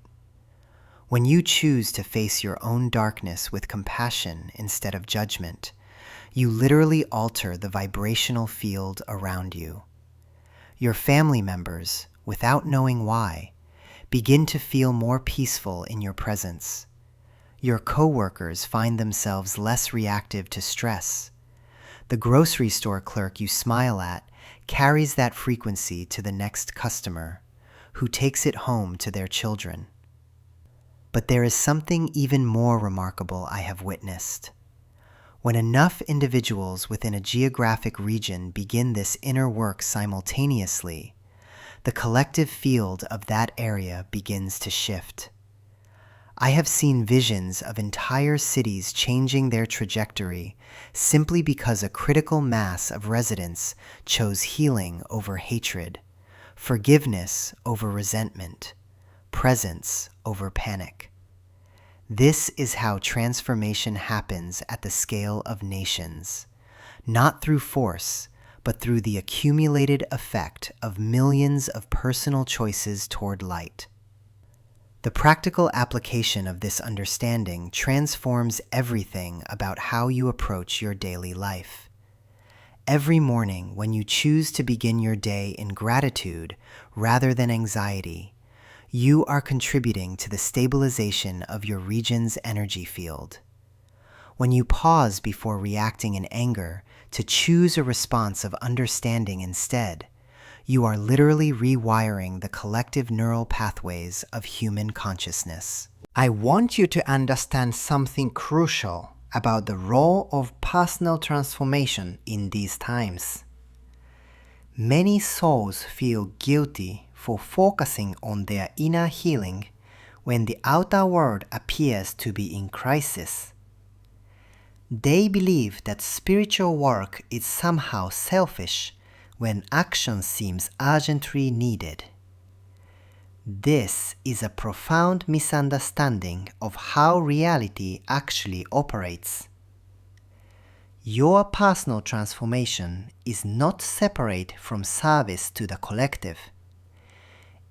When you choose to face your own darkness with compassion instead of judgment, you literally alter the vibrational field around you. Your family members, without knowing why, begin to feel more peaceful in your presence. Your coworkers find themselves less reactive to stress. The grocery store clerk you smile at carries that frequency to the next customer, who takes it home to their children. But there is something even more remarkable I have witnessed. When enough individuals within a geographic region begin this inner work simultaneously, the collective field of that area begins to shift. I have seen visions of entire cities changing their trajectory simply because a critical mass of residents chose healing over hatred, forgiveness over resentment, presence over panic. This is how transformation happens at the scale of nations, not through force, but through the accumulated effect of millions of personal choices toward light. The practical application of this understanding transforms everything about how you approach your daily life. Every morning, when you choose to begin your day in gratitude rather than anxiety, you are contributing to the stabilization of your region's energy field. When you pause before reacting in anger to choose a response of understanding instead, you are literally rewiring the collective neural pathways of human consciousness. I want you to understand something crucial about the role of personal transformation in these times. Many souls feel guilty for focusing on their inner healing when the outer world appears to be in crisis. They believe that spiritual work is somehow selfish when action seems urgently needed. This is a profound misunderstanding of how reality actually operates. Your personal transformation is not separate from service to the collective.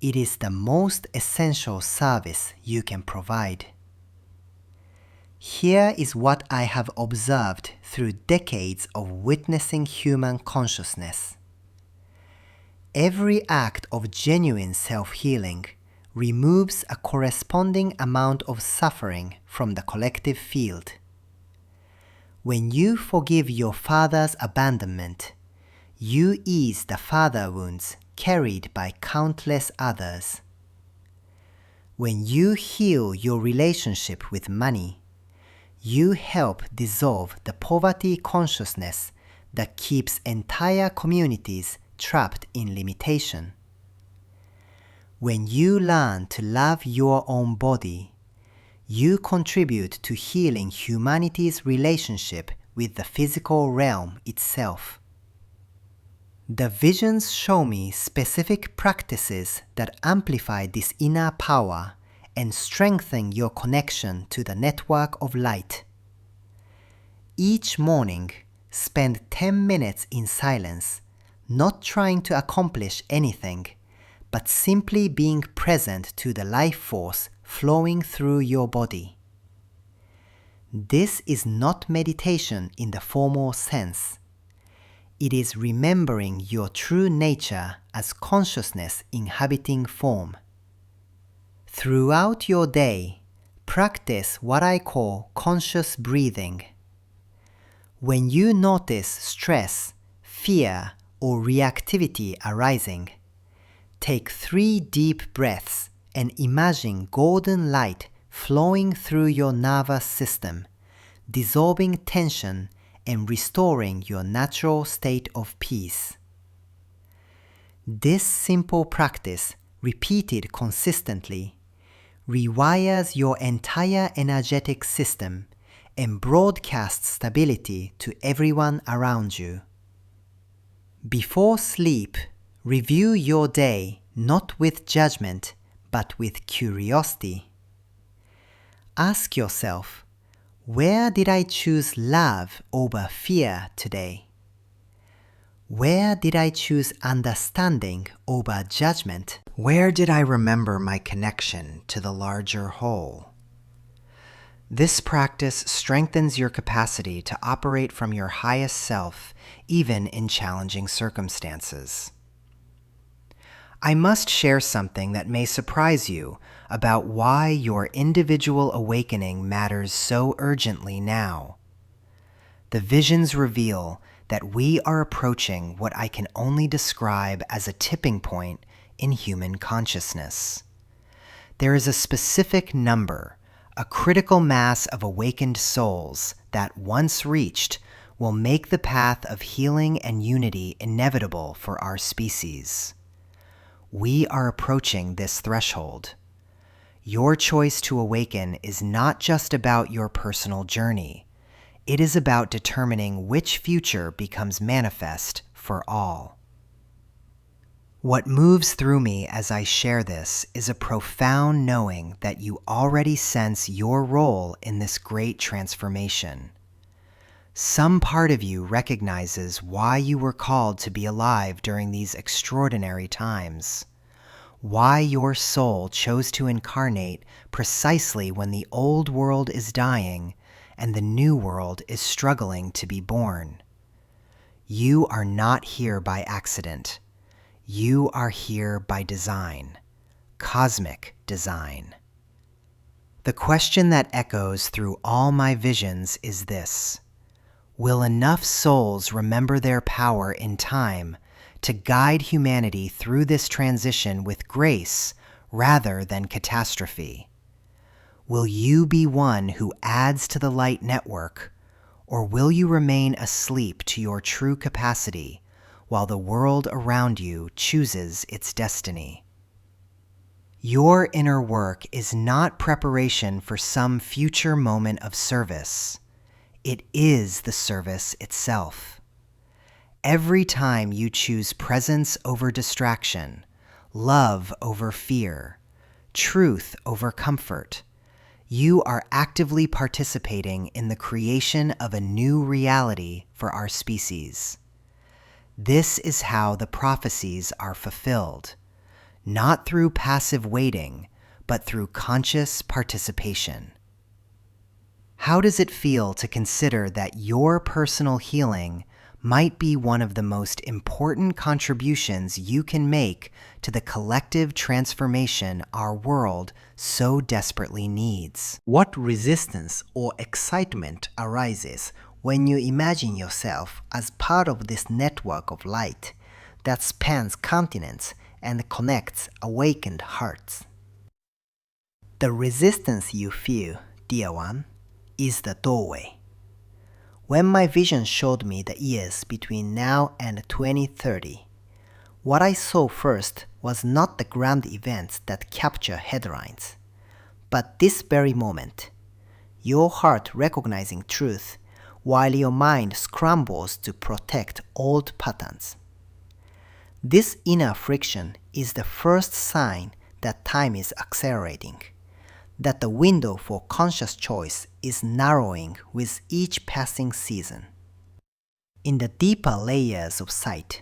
It is the most essential service you can provide. Here is what I have observed through decades of witnessing human consciousness. Every act of genuine self-healing removes a corresponding amount of suffering from the collective field. When you forgive your father's abandonment, you ease the father wounds carried by countless others. When you heal your relationship with money, you help dissolve the poverty consciousness that keeps entire communities trapped in limitation. When you learn to love your own body, you contribute to healing humanity's relationship with the physical realm itself. The visions show me specific practices that amplify this inner power and strengthen your connection to the network of light. Each morning, spend 10 minutes in silence, not trying to accomplish anything, but simply being present to the life force flowing through your body. This is not meditation in the formal sense. It is remembering your true nature as consciousness inhabiting form. Throughout your day, practice what I call conscious breathing. When you notice stress, fear, or reactivity arising, take 3 deep breaths and imagine golden light flowing through your nervous system, dissolving tension and restoring your natural state of peace. This simple practice, repeated consistently, rewires your entire energetic system and broadcasts stability to everyone around you. Before sleep, review your day not with judgment, but with curiosity. Ask yourself, where did I choose love over fear today? Where did I choose understanding over judgment? Where did I remember my connection to the larger whole? This practice strengthens your capacity to operate from your highest self, even in challenging circumstances. I must share something that may surprise you about why your individual awakening matters so urgently now. The visions reveal that we are approaching what I can only describe as a tipping point in human consciousness. There is a specific number, a critical mass of awakened souls that, once reached, will make the path of healing and unity inevitable for our species. We are approaching this threshold. Your choice to awaken is not just about your personal journey. It is about determining which future becomes manifest for all. What moves through me as I share this is a profound knowing that you already sense your role in this great transformation. Some part of you recognizes why you were called to be alive during these extraordinary times, why your soul chose to incarnate precisely when the old world is dying and the new world is struggling to be born. You are not here by accident. You are here by design, cosmic design. The question that echoes through all my visions is this: will enough souls remember their power in time to guide humanity through this transition with grace rather than catastrophe? Will you be one who adds to the light network, or will you remain asleep to your true capacity while the world around you chooses its destiny? Your inner work is not preparation for some future moment of service. It is the service itself. Every time you choose presence over distraction, love over fear, truth over comfort, you are actively participating in the creation of a new reality for our species. This is how the prophecies are fulfilled, not through passive waiting, but through conscious participation. How does it feel to consider that your personal healing might be one of the most important contributions you can make to the collective transformation our world so desperately needs? What resistance or excitement arises when you imagine yourself as part of this network of light that spans continents and connects awakened hearts? The resistance you feel, dear one, is the doorway. When my vision showed me the years between now and 2030, what I saw first was not the grand events that capture headlines, but this very moment, your heart recognizing truth while your mind scrambles to protect old patterns. This inner friction is the first sign that time is accelerating, that the window for conscious choice is narrowing with each passing season. In the deeper layers of sight,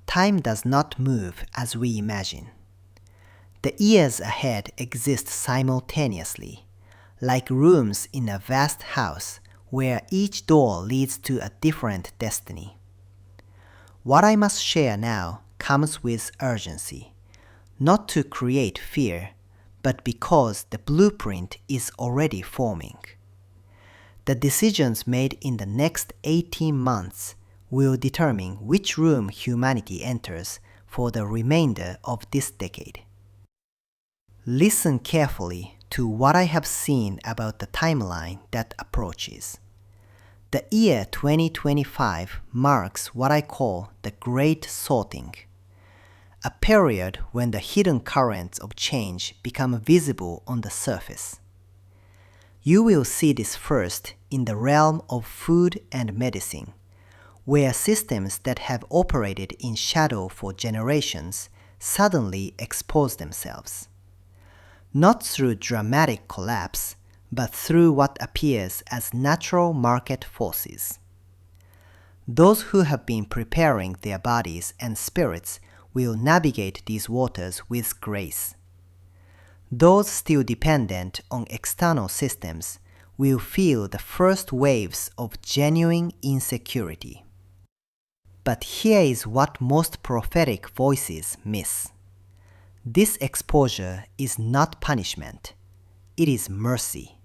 time does not move as we imagine. The years ahead exist simultaneously, like rooms in a vast house where each door leads to a different destiny. What I must share now comes with urgency, not to create fear, but because the blueprint is already forming. The decisions made in the next 18 months will determine which room humanity enters for the remainder of this decade. Listen carefully to what I have seen about the timeline that approaches. The year 2025 marks what I call the Great Sorting, a period when the hidden currents of change become visible on the surface. You will see this first in the realm of food and medicine, where systems that have operated in shadow for generations suddenly expose themselves. Not through dramatic collapse, but through what appears as natural market forces. Those who have been preparing their bodies and spirits will navigate these waters with grace. Those still dependent on external systems will feel the first waves of genuine insecurity. But here is what most prophetic voices miss. This exposure is not punishment, it is mercy.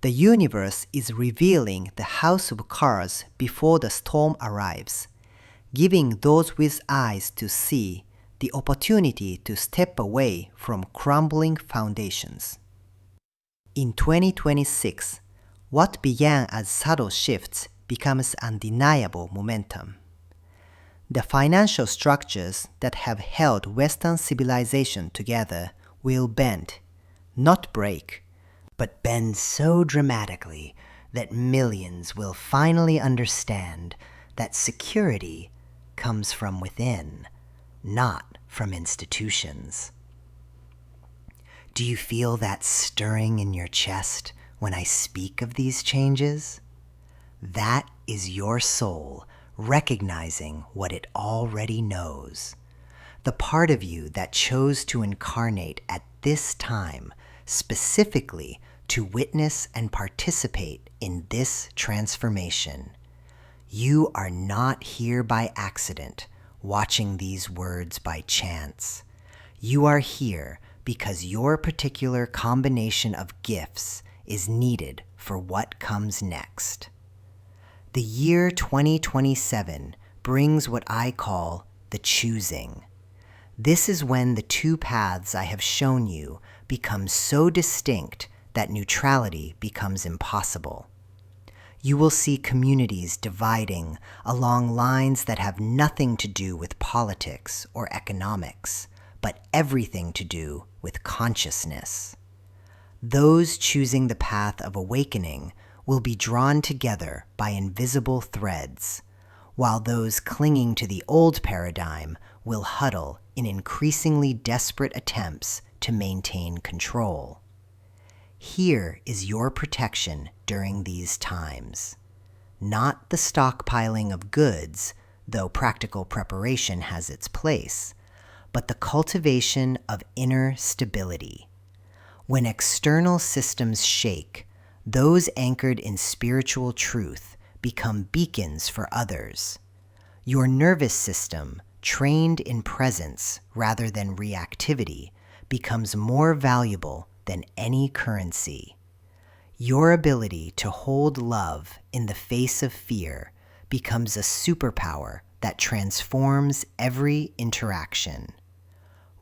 The universe is revealing the house of cards before the storm arrives, giving those with eyes to see the opportunity to step away from crumbling foundations. In 2026, what began as subtle shifts becomes undeniable momentum. The financial structures that have held Western civilization together will bend, not break, but bend so dramatically that millions will finally understand that security comes from within, not from institutions. Do you feel that stirring in your chest when I speak of these changes? That is your soul recognizing what it already knows. The part of you that chose to incarnate at this time specifically to witness and participate in this transformation. You are not here by accident, watching these words by chance. You are here because your particular combination of gifts is needed for what comes next. The year 2027 brings what I call the choosing. This is when the two paths I have shown you become so distinct that neutrality becomes impossible. You will see communities dividing along lines that have nothing to do with politics or economics, but everything to do with consciousness. Those choosing the path of awakening will be drawn together by invisible threads, while those clinging to the old paradigm will huddle in increasingly desperate attempts to maintain control. Here is your protection during these times. Not the stockpiling of goods, though practical preparation has its place, but the cultivation of inner stability. When external systems shake, those anchored in spiritual truth become beacons for others. Your nervous system, trained in presence rather than reactivity, becomes more valuable than any currency. Your ability to hold love in the face of fear becomes a superpower that transforms every interaction.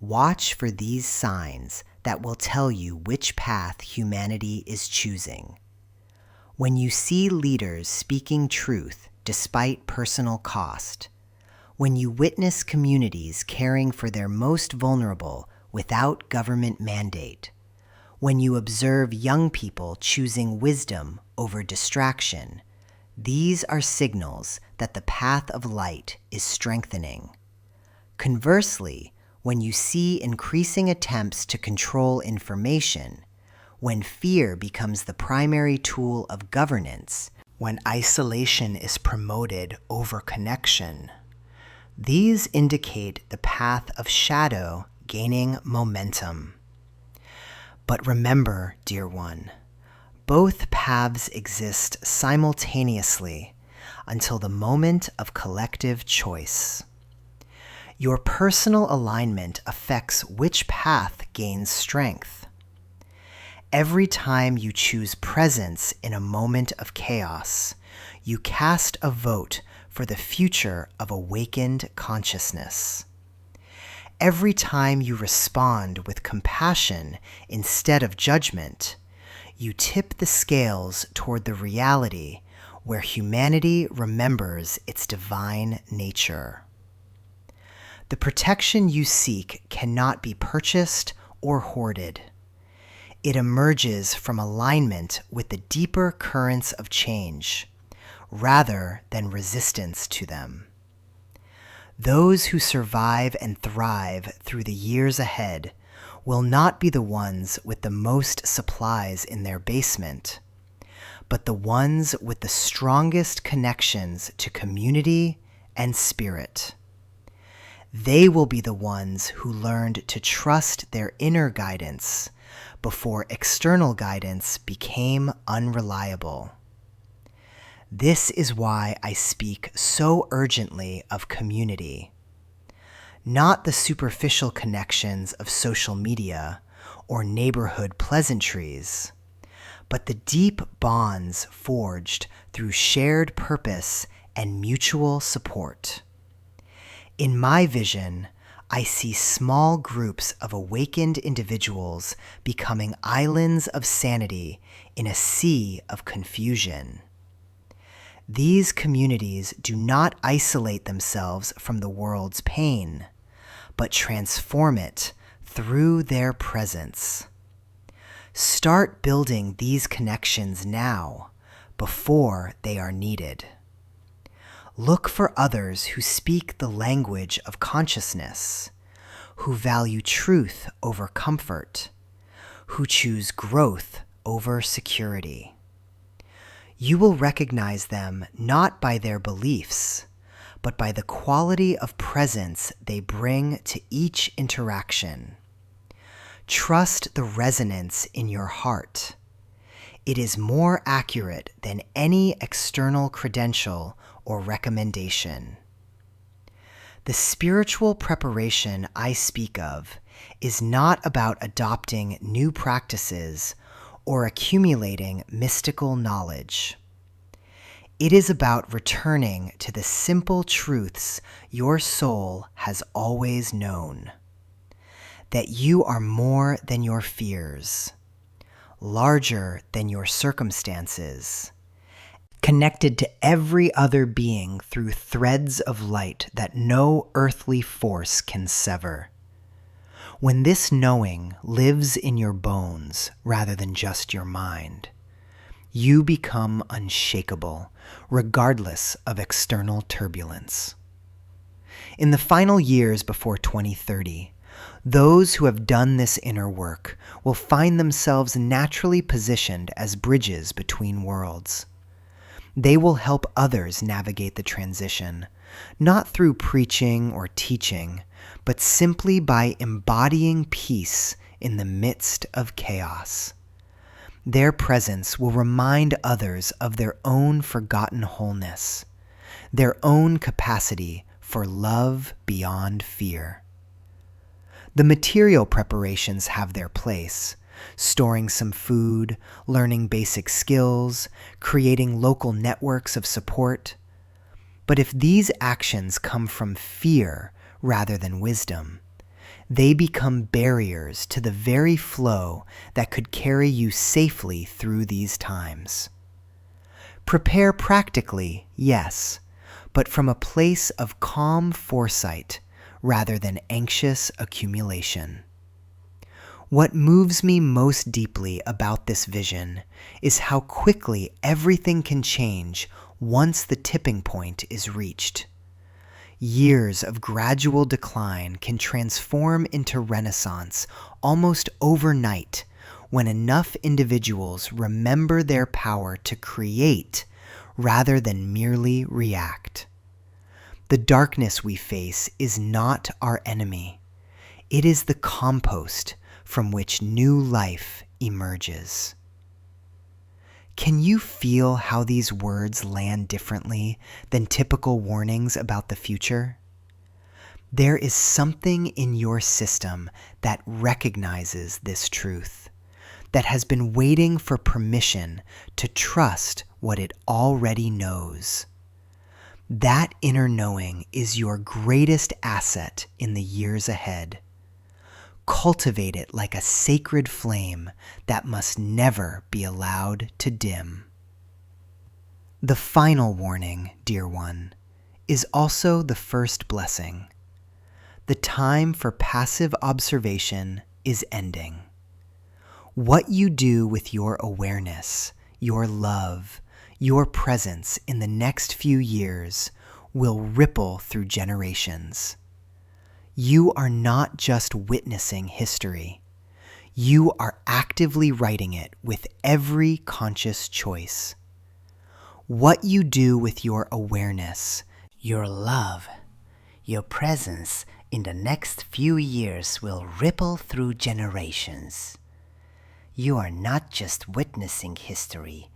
Watch for these signs that will tell you which path humanity is choosing. When you see leaders speaking truth despite personal cost, when you witness communities caring for their most vulnerable without government mandate, when you observe young people choosing wisdom over distraction, these are signals that the path of light is strengthening. Conversely, when you see increasing attempts to control information, when fear becomes the primary tool of governance, when isolation is promoted over connection, these indicate the path of shadow gaining momentum. But remember, dear one, both paths exist simultaneously until the moment of collective choice. Your personal alignment affects which path gains strength. Every time you choose presence in a moment of chaos, you cast a vote for the future of awakened consciousness. Every time you respond with compassion instead of judgment, you tip the scales toward the reality where humanity remembers its divine nature. The protection you seek cannot be purchased or hoarded. It emerges from alignment with the deeper currents of change, rather than resistance to them. Those who survive and thrive through the years ahead will not be the ones with the most supplies in their basement, but the ones with the strongest connections to community and spirit. They will be the ones who learned to trust their inner guidance before external guidance became unreliable. This is why I speak so urgently of community. Not the superficial connections of social media or neighborhood pleasantries, but the deep bonds forged through shared purpose and mutual support. In my vision, I see small groups of awakened individuals becoming islands of sanity in a sea of confusion. These communities do not isolate themselves from the world's pain, but transform it through their presence. Start building these connections now, before they are needed. Look for others who speak the language of consciousness, who value truth over comfort, who choose growth over security. You will recognize them not by their beliefs, but by the quality of presence they bring to each interaction. Trust the resonance in your heart. It is more accurate than any external credential or recommendation. The spiritual preparation I speak of is not about adopting new practices or accumulating mystical knowledge. It is about returning to the simple truths your soul has always known. That you are more than your fears, larger than your circumstances, connected to every other being through threads of light that no earthly force can sever. When this knowing lives in your bones rather than just your mind, you become unshakable, regardless of external turbulence. In the final years before 2030, those who have done this inner work will find themselves naturally positioned as bridges between worlds. They will help others navigate the transition, not through preaching or teaching, but simply by embodying peace in the midst of chaos. Their presence will remind others of their own forgotten wholeness, their own capacity for love beyond fear. The material preparations have their place, storing some food, learning basic skills, creating local networks of support. But if these actions come from fear rather than wisdom, They become barriers to the very flow that could carry you safely through these times. Prepare practically, yes, but from a place of calm foresight rather than anxious accumulation. What moves me most deeply about this vision is how quickly everything can change once the tipping point is reached. Years of gradual decline can transform into renaissance almost overnight when enough individuals remember their power to create rather than merely react. The darkness we face is not our enemy. It is the compost from which new life emerges. Can you feel how these words land differently than typical warnings about the future? There is something in your system that recognizes this truth, that has been waiting for permission to trust what it already knows. That inner knowing is your greatest asset in the years ahead. Cultivate it like a sacred flame that must never be allowed to dim. The final warning, dear one, is also the first blessing. The time for passive observation is ending. What you do with your awareness, your love, your presence in the next few years will ripple through generations. You are not just witnessing history. You are actively writing it with every conscious choice. What you do with your awareness, your love, your presence in the next few years will ripple through generations. You are not just witnessing history.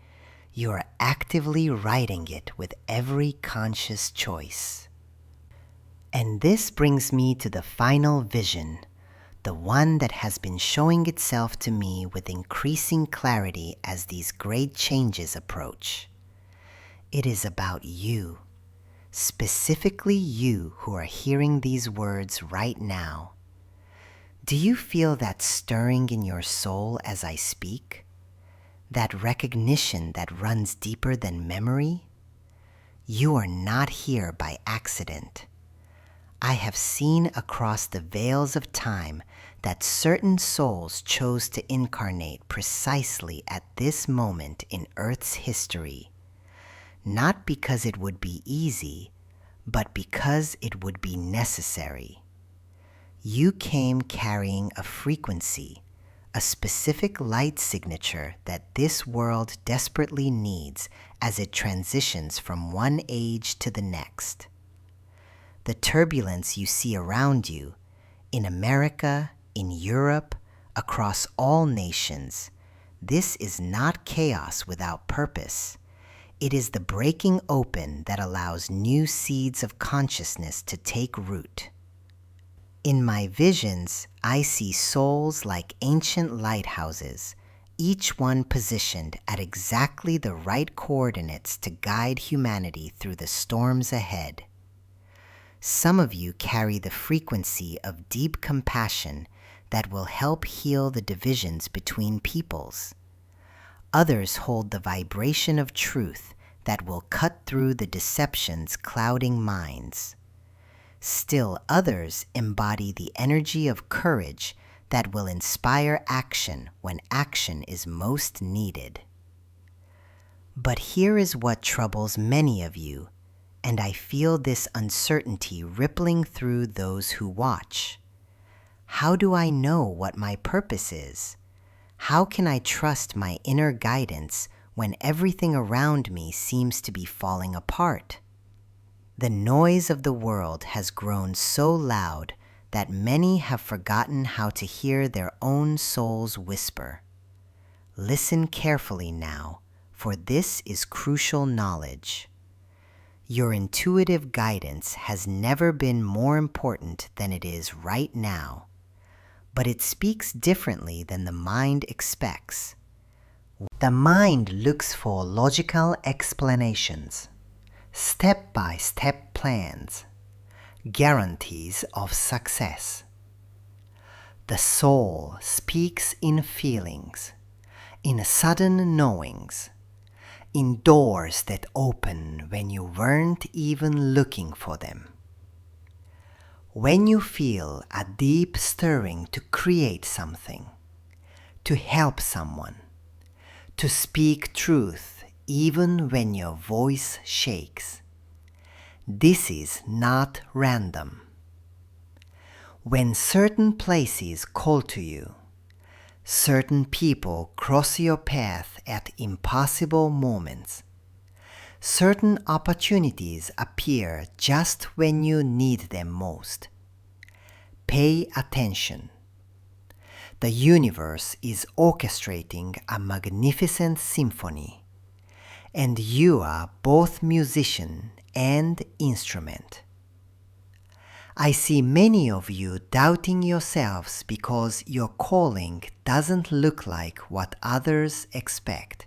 You are actively writing it with every conscious choice. And this brings me to the final vision, the one that has been showing itself to me with increasing clarity as these great changes approach. It is about you, specifically you who are hearing these words right now. Do you feel that stirring in your soul as I speak? That recognition that runs deeper than memory? You are not here by accident. I have seen across the veils of time that certain souls chose to incarnate precisely at this moment in Earth's history, not because it would be easy, but because it would be necessary. You came carrying a frequency, a specific light signature that this world desperately needs as it transitions from one age to the next. The turbulence you see around you, in America, in Europe, across all nations, this is not chaos without purpose. It is the breaking open that allows new seeds of consciousness to take root. In my visions, I see souls like ancient lighthouses, each one positioned at exactly the right coordinates to guide humanity through the storms ahead. Some of you carry the frequency of deep compassion that will help heal the divisions between peoples. Others hold the vibration of truth that will cut through the deceptions clouding minds. Still others embody the energy of courage that will inspire action when action is most needed. But here is what troubles many of you, and I feel this uncertainty rippling through those who watch. How do I know what my purpose is? How can I trust my inner guidance when everything around me seems to be falling apart? The noise of the world has grown so loud that many have forgotten how to hear their own soul's whisper. Listen carefully now, for this is crucial knowledge. Your intuitive guidance has never been more important than it is right now, but it speaks differently than the mind expects. The mind looks for logical explanations, step-by-step plans, guarantees of success. The soul speaks in feelings, in sudden knowings, in doors that open when you weren't even looking for them. When you feel a deep stirring to create something, to help someone, to speak truth even when your voice shakes, this is not random. When certain places call to you, certain people cross your path at impossible moments, certain opportunities appear just when you need them most. Pay attention. The universe is orchestrating a magnificent symphony, and you are both musician and instrument. I see many of you doubting yourselves because your calling doesn't look like what others expect.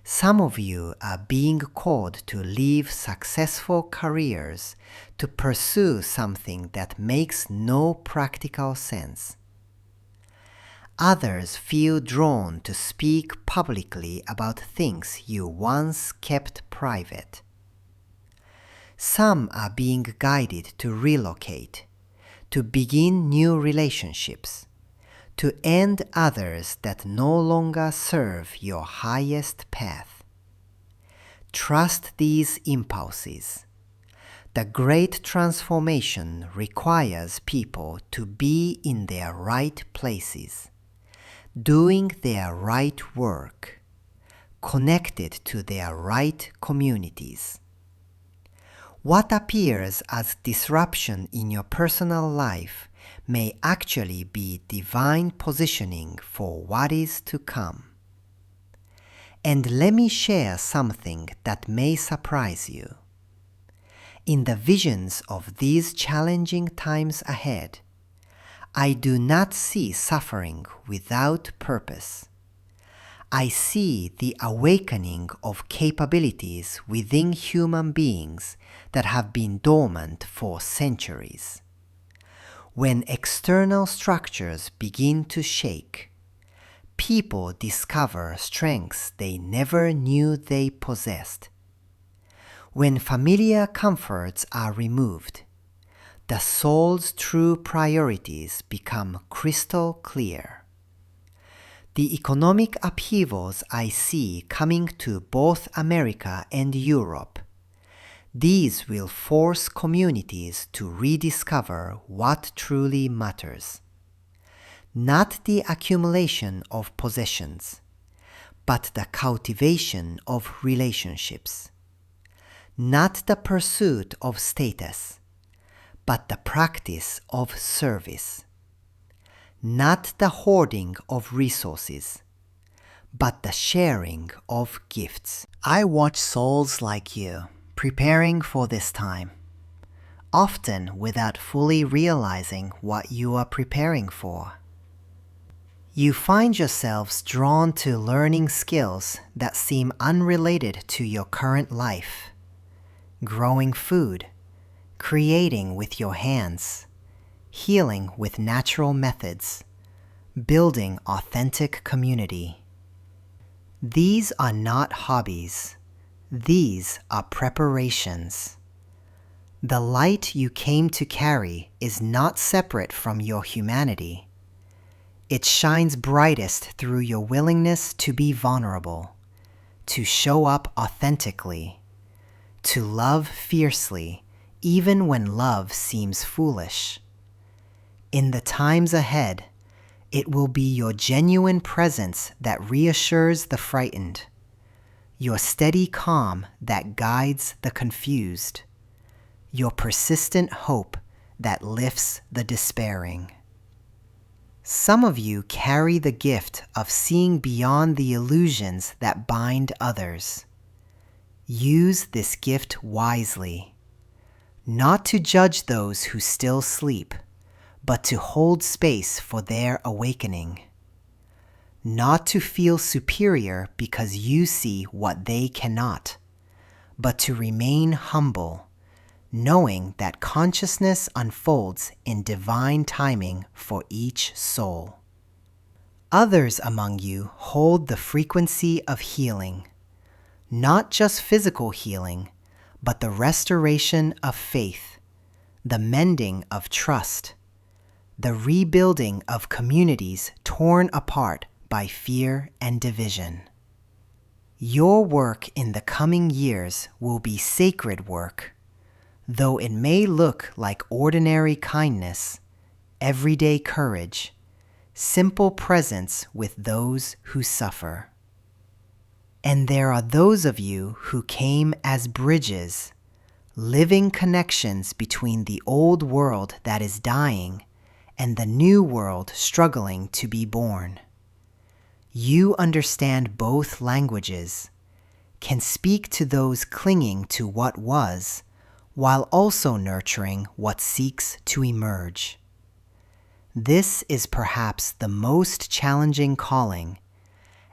Some of you are being called to leave successful careers to pursue something that makes no practical sense. Others feel drawn to speak publicly about things you once kept private. Some are being guided to relocate, to begin new relationships, to end others that no longer serve your highest path. Trust these impulses. The great transformation requires people to be in their right places, doing their right work, connected to their right communities. What appears as disruption in your personal life may actually be divine positioning for what is to come. And let me share something that may surprise you. In the visions of these challenging times ahead, I do not see suffering without purpose. I see the awakening of capabilities within human beings that have been dormant for centuries. When external structures begin to shake, people discover strengths they never knew they possessed. When familiar comforts are removed, the soul's true priorities become crystal clear. The economic upheavals I see coming to both America and Europe, these will force communities to rediscover what truly matters. Not the accumulation of possessions, but the cultivation of relationships. Not the pursuit of status, but the practice of service. Not the hoarding of resources, but the sharing of gifts. I watch souls like you preparing for this time, often without fully realizing what you are preparing for. You find yourselves drawn to learning skills that seem unrelated to your current life. Growing food, creating with your hands, healing with natural methods, building authentic community. These are not hobbies. These are preparations. The light you came to carry is not separate from your humanity. It shines brightest through your willingness to be vulnerable, to show up authentically, to love fiercely, even when love seems foolish. In the times ahead, it will be your genuine presence that reassures the frightened, your steady calm that guides the confused, your persistent hope that lifts the despairing. Some of you carry the gift of seeing beyond the illusions that bind others. Use this gift wisely, not to judge those who still sleep, but to hold space for their awakening. Not to feel superior because you see what they cannot, but to remain humble, knowing that consciousness unfolds in divine timing for each soul. Others among you hold the frequency of healing, not just physical healing, but the restoration of faith, the mending of trust, the rebuilding of communities torn apart by fear and division. Your work in the coming years will be sacred work, though it may look like ordinary kindness, everyday courage, simple presence with those who suffer. And there are those of you who came as bridges, living connections between the old world that is dying and the new world struggling to be born. You understand both languages, can speak to those clinging to what was, while also nurturing what seeks to emerge. This is perhaps the most challenging calling,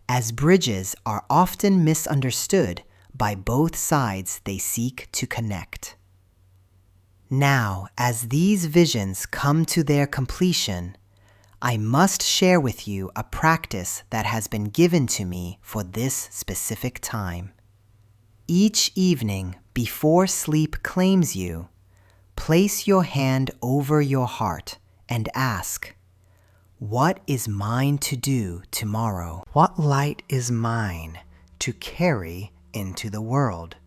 as bridges are often misunderstood by both sides they seek to connect. Now, as these visions come to their completion, I must share with you a practice that has been given to me for this specific time. Each evening, before sleep claims you, place your hand over your heart and ask, "What is mine to do tomorrow? What light is mine to carry into the world?"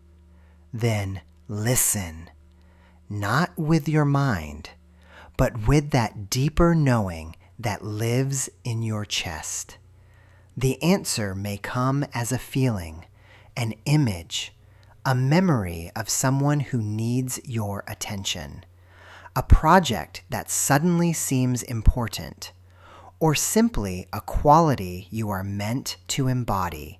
Then listen, not with your mind, but with that deeper knowing that lives in your chest. The answer may come as a feeling, an image, a memory of someone who needs your attention, a project that suddenly seems important, or simply a quality you are meant to embody: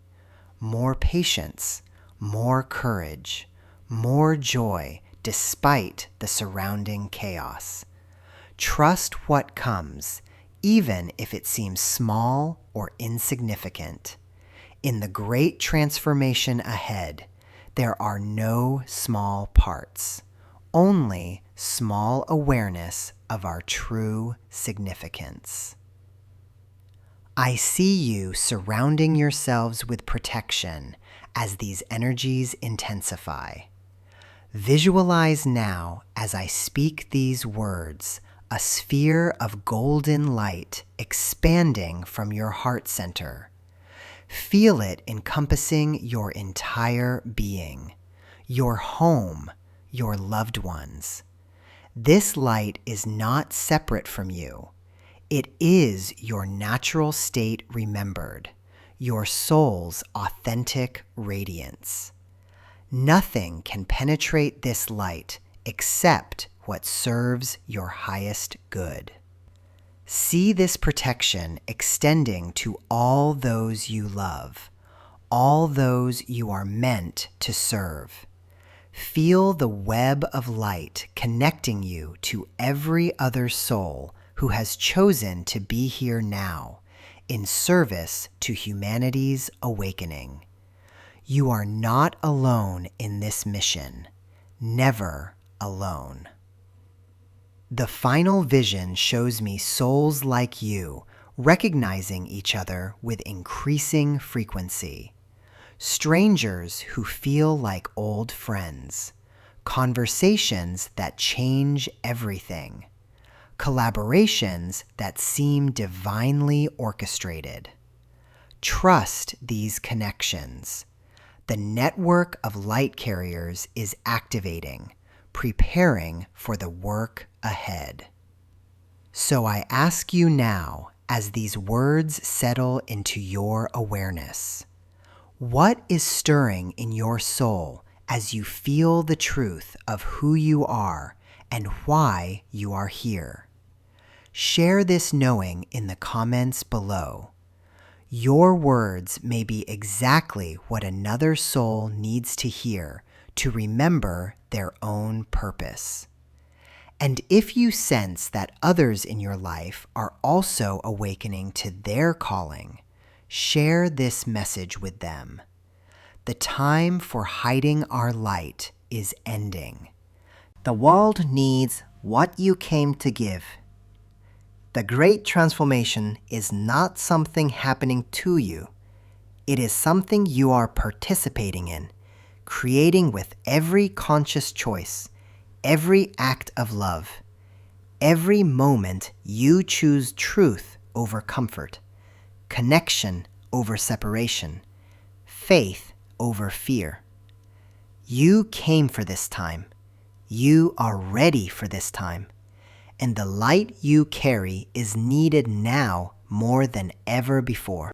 more patience, more courage, more joy despite the surrounding chaos. Trust what comes, even if it seems small or insignificant. In the great transformation ahead, there are no small parts, only small awareness of our true significance. I see you surrounding yourselves with protection as these energies intensify. Visualize now, as I speak these words, a sphere of golden light expanding from your heart center. Feel it encompassing your entire being, your home, your loved ones. This light is not separate from you. It is your natural state remembered, your soul's authentic radiance. Nothing can penetrate this light except what serves your highest good. See this protection extending to all those you love, all those you are meant to serve. Feel the web of light connecting you to every other soul who has chosen to be here now, in service to humanity's awakening. You are not alone in this mission, never alone. The final vision shows me souls like you recognizing each other with increasing frequency. Strangers who feel like old friends. Conversations that change everything. Collaborations that seem divinely orchestrated. Trust these connections. The network of light carriers is activating, preparing for the work ahead. So I ask you now, as these words settle into your awareness, what is stirring in your soul as you feel the truth of who you are and why you are here? Share this knowing in the comments below. Your words may be exactly what another soul needs to hear to remember their own purpose. And if you sense that others in your life are also awakening to their calling, share this message with them. The time for hiding our light is ending. The world needs what you came to give. The great transformation is not something happening to you. It is something you are participating in, creating with every conscious choice, every act of love. Every moment you choose truth over comfort, connection over separation, faith over fear. You came for this time. You are ready for this time. And the light you carry is needed now more than ever before.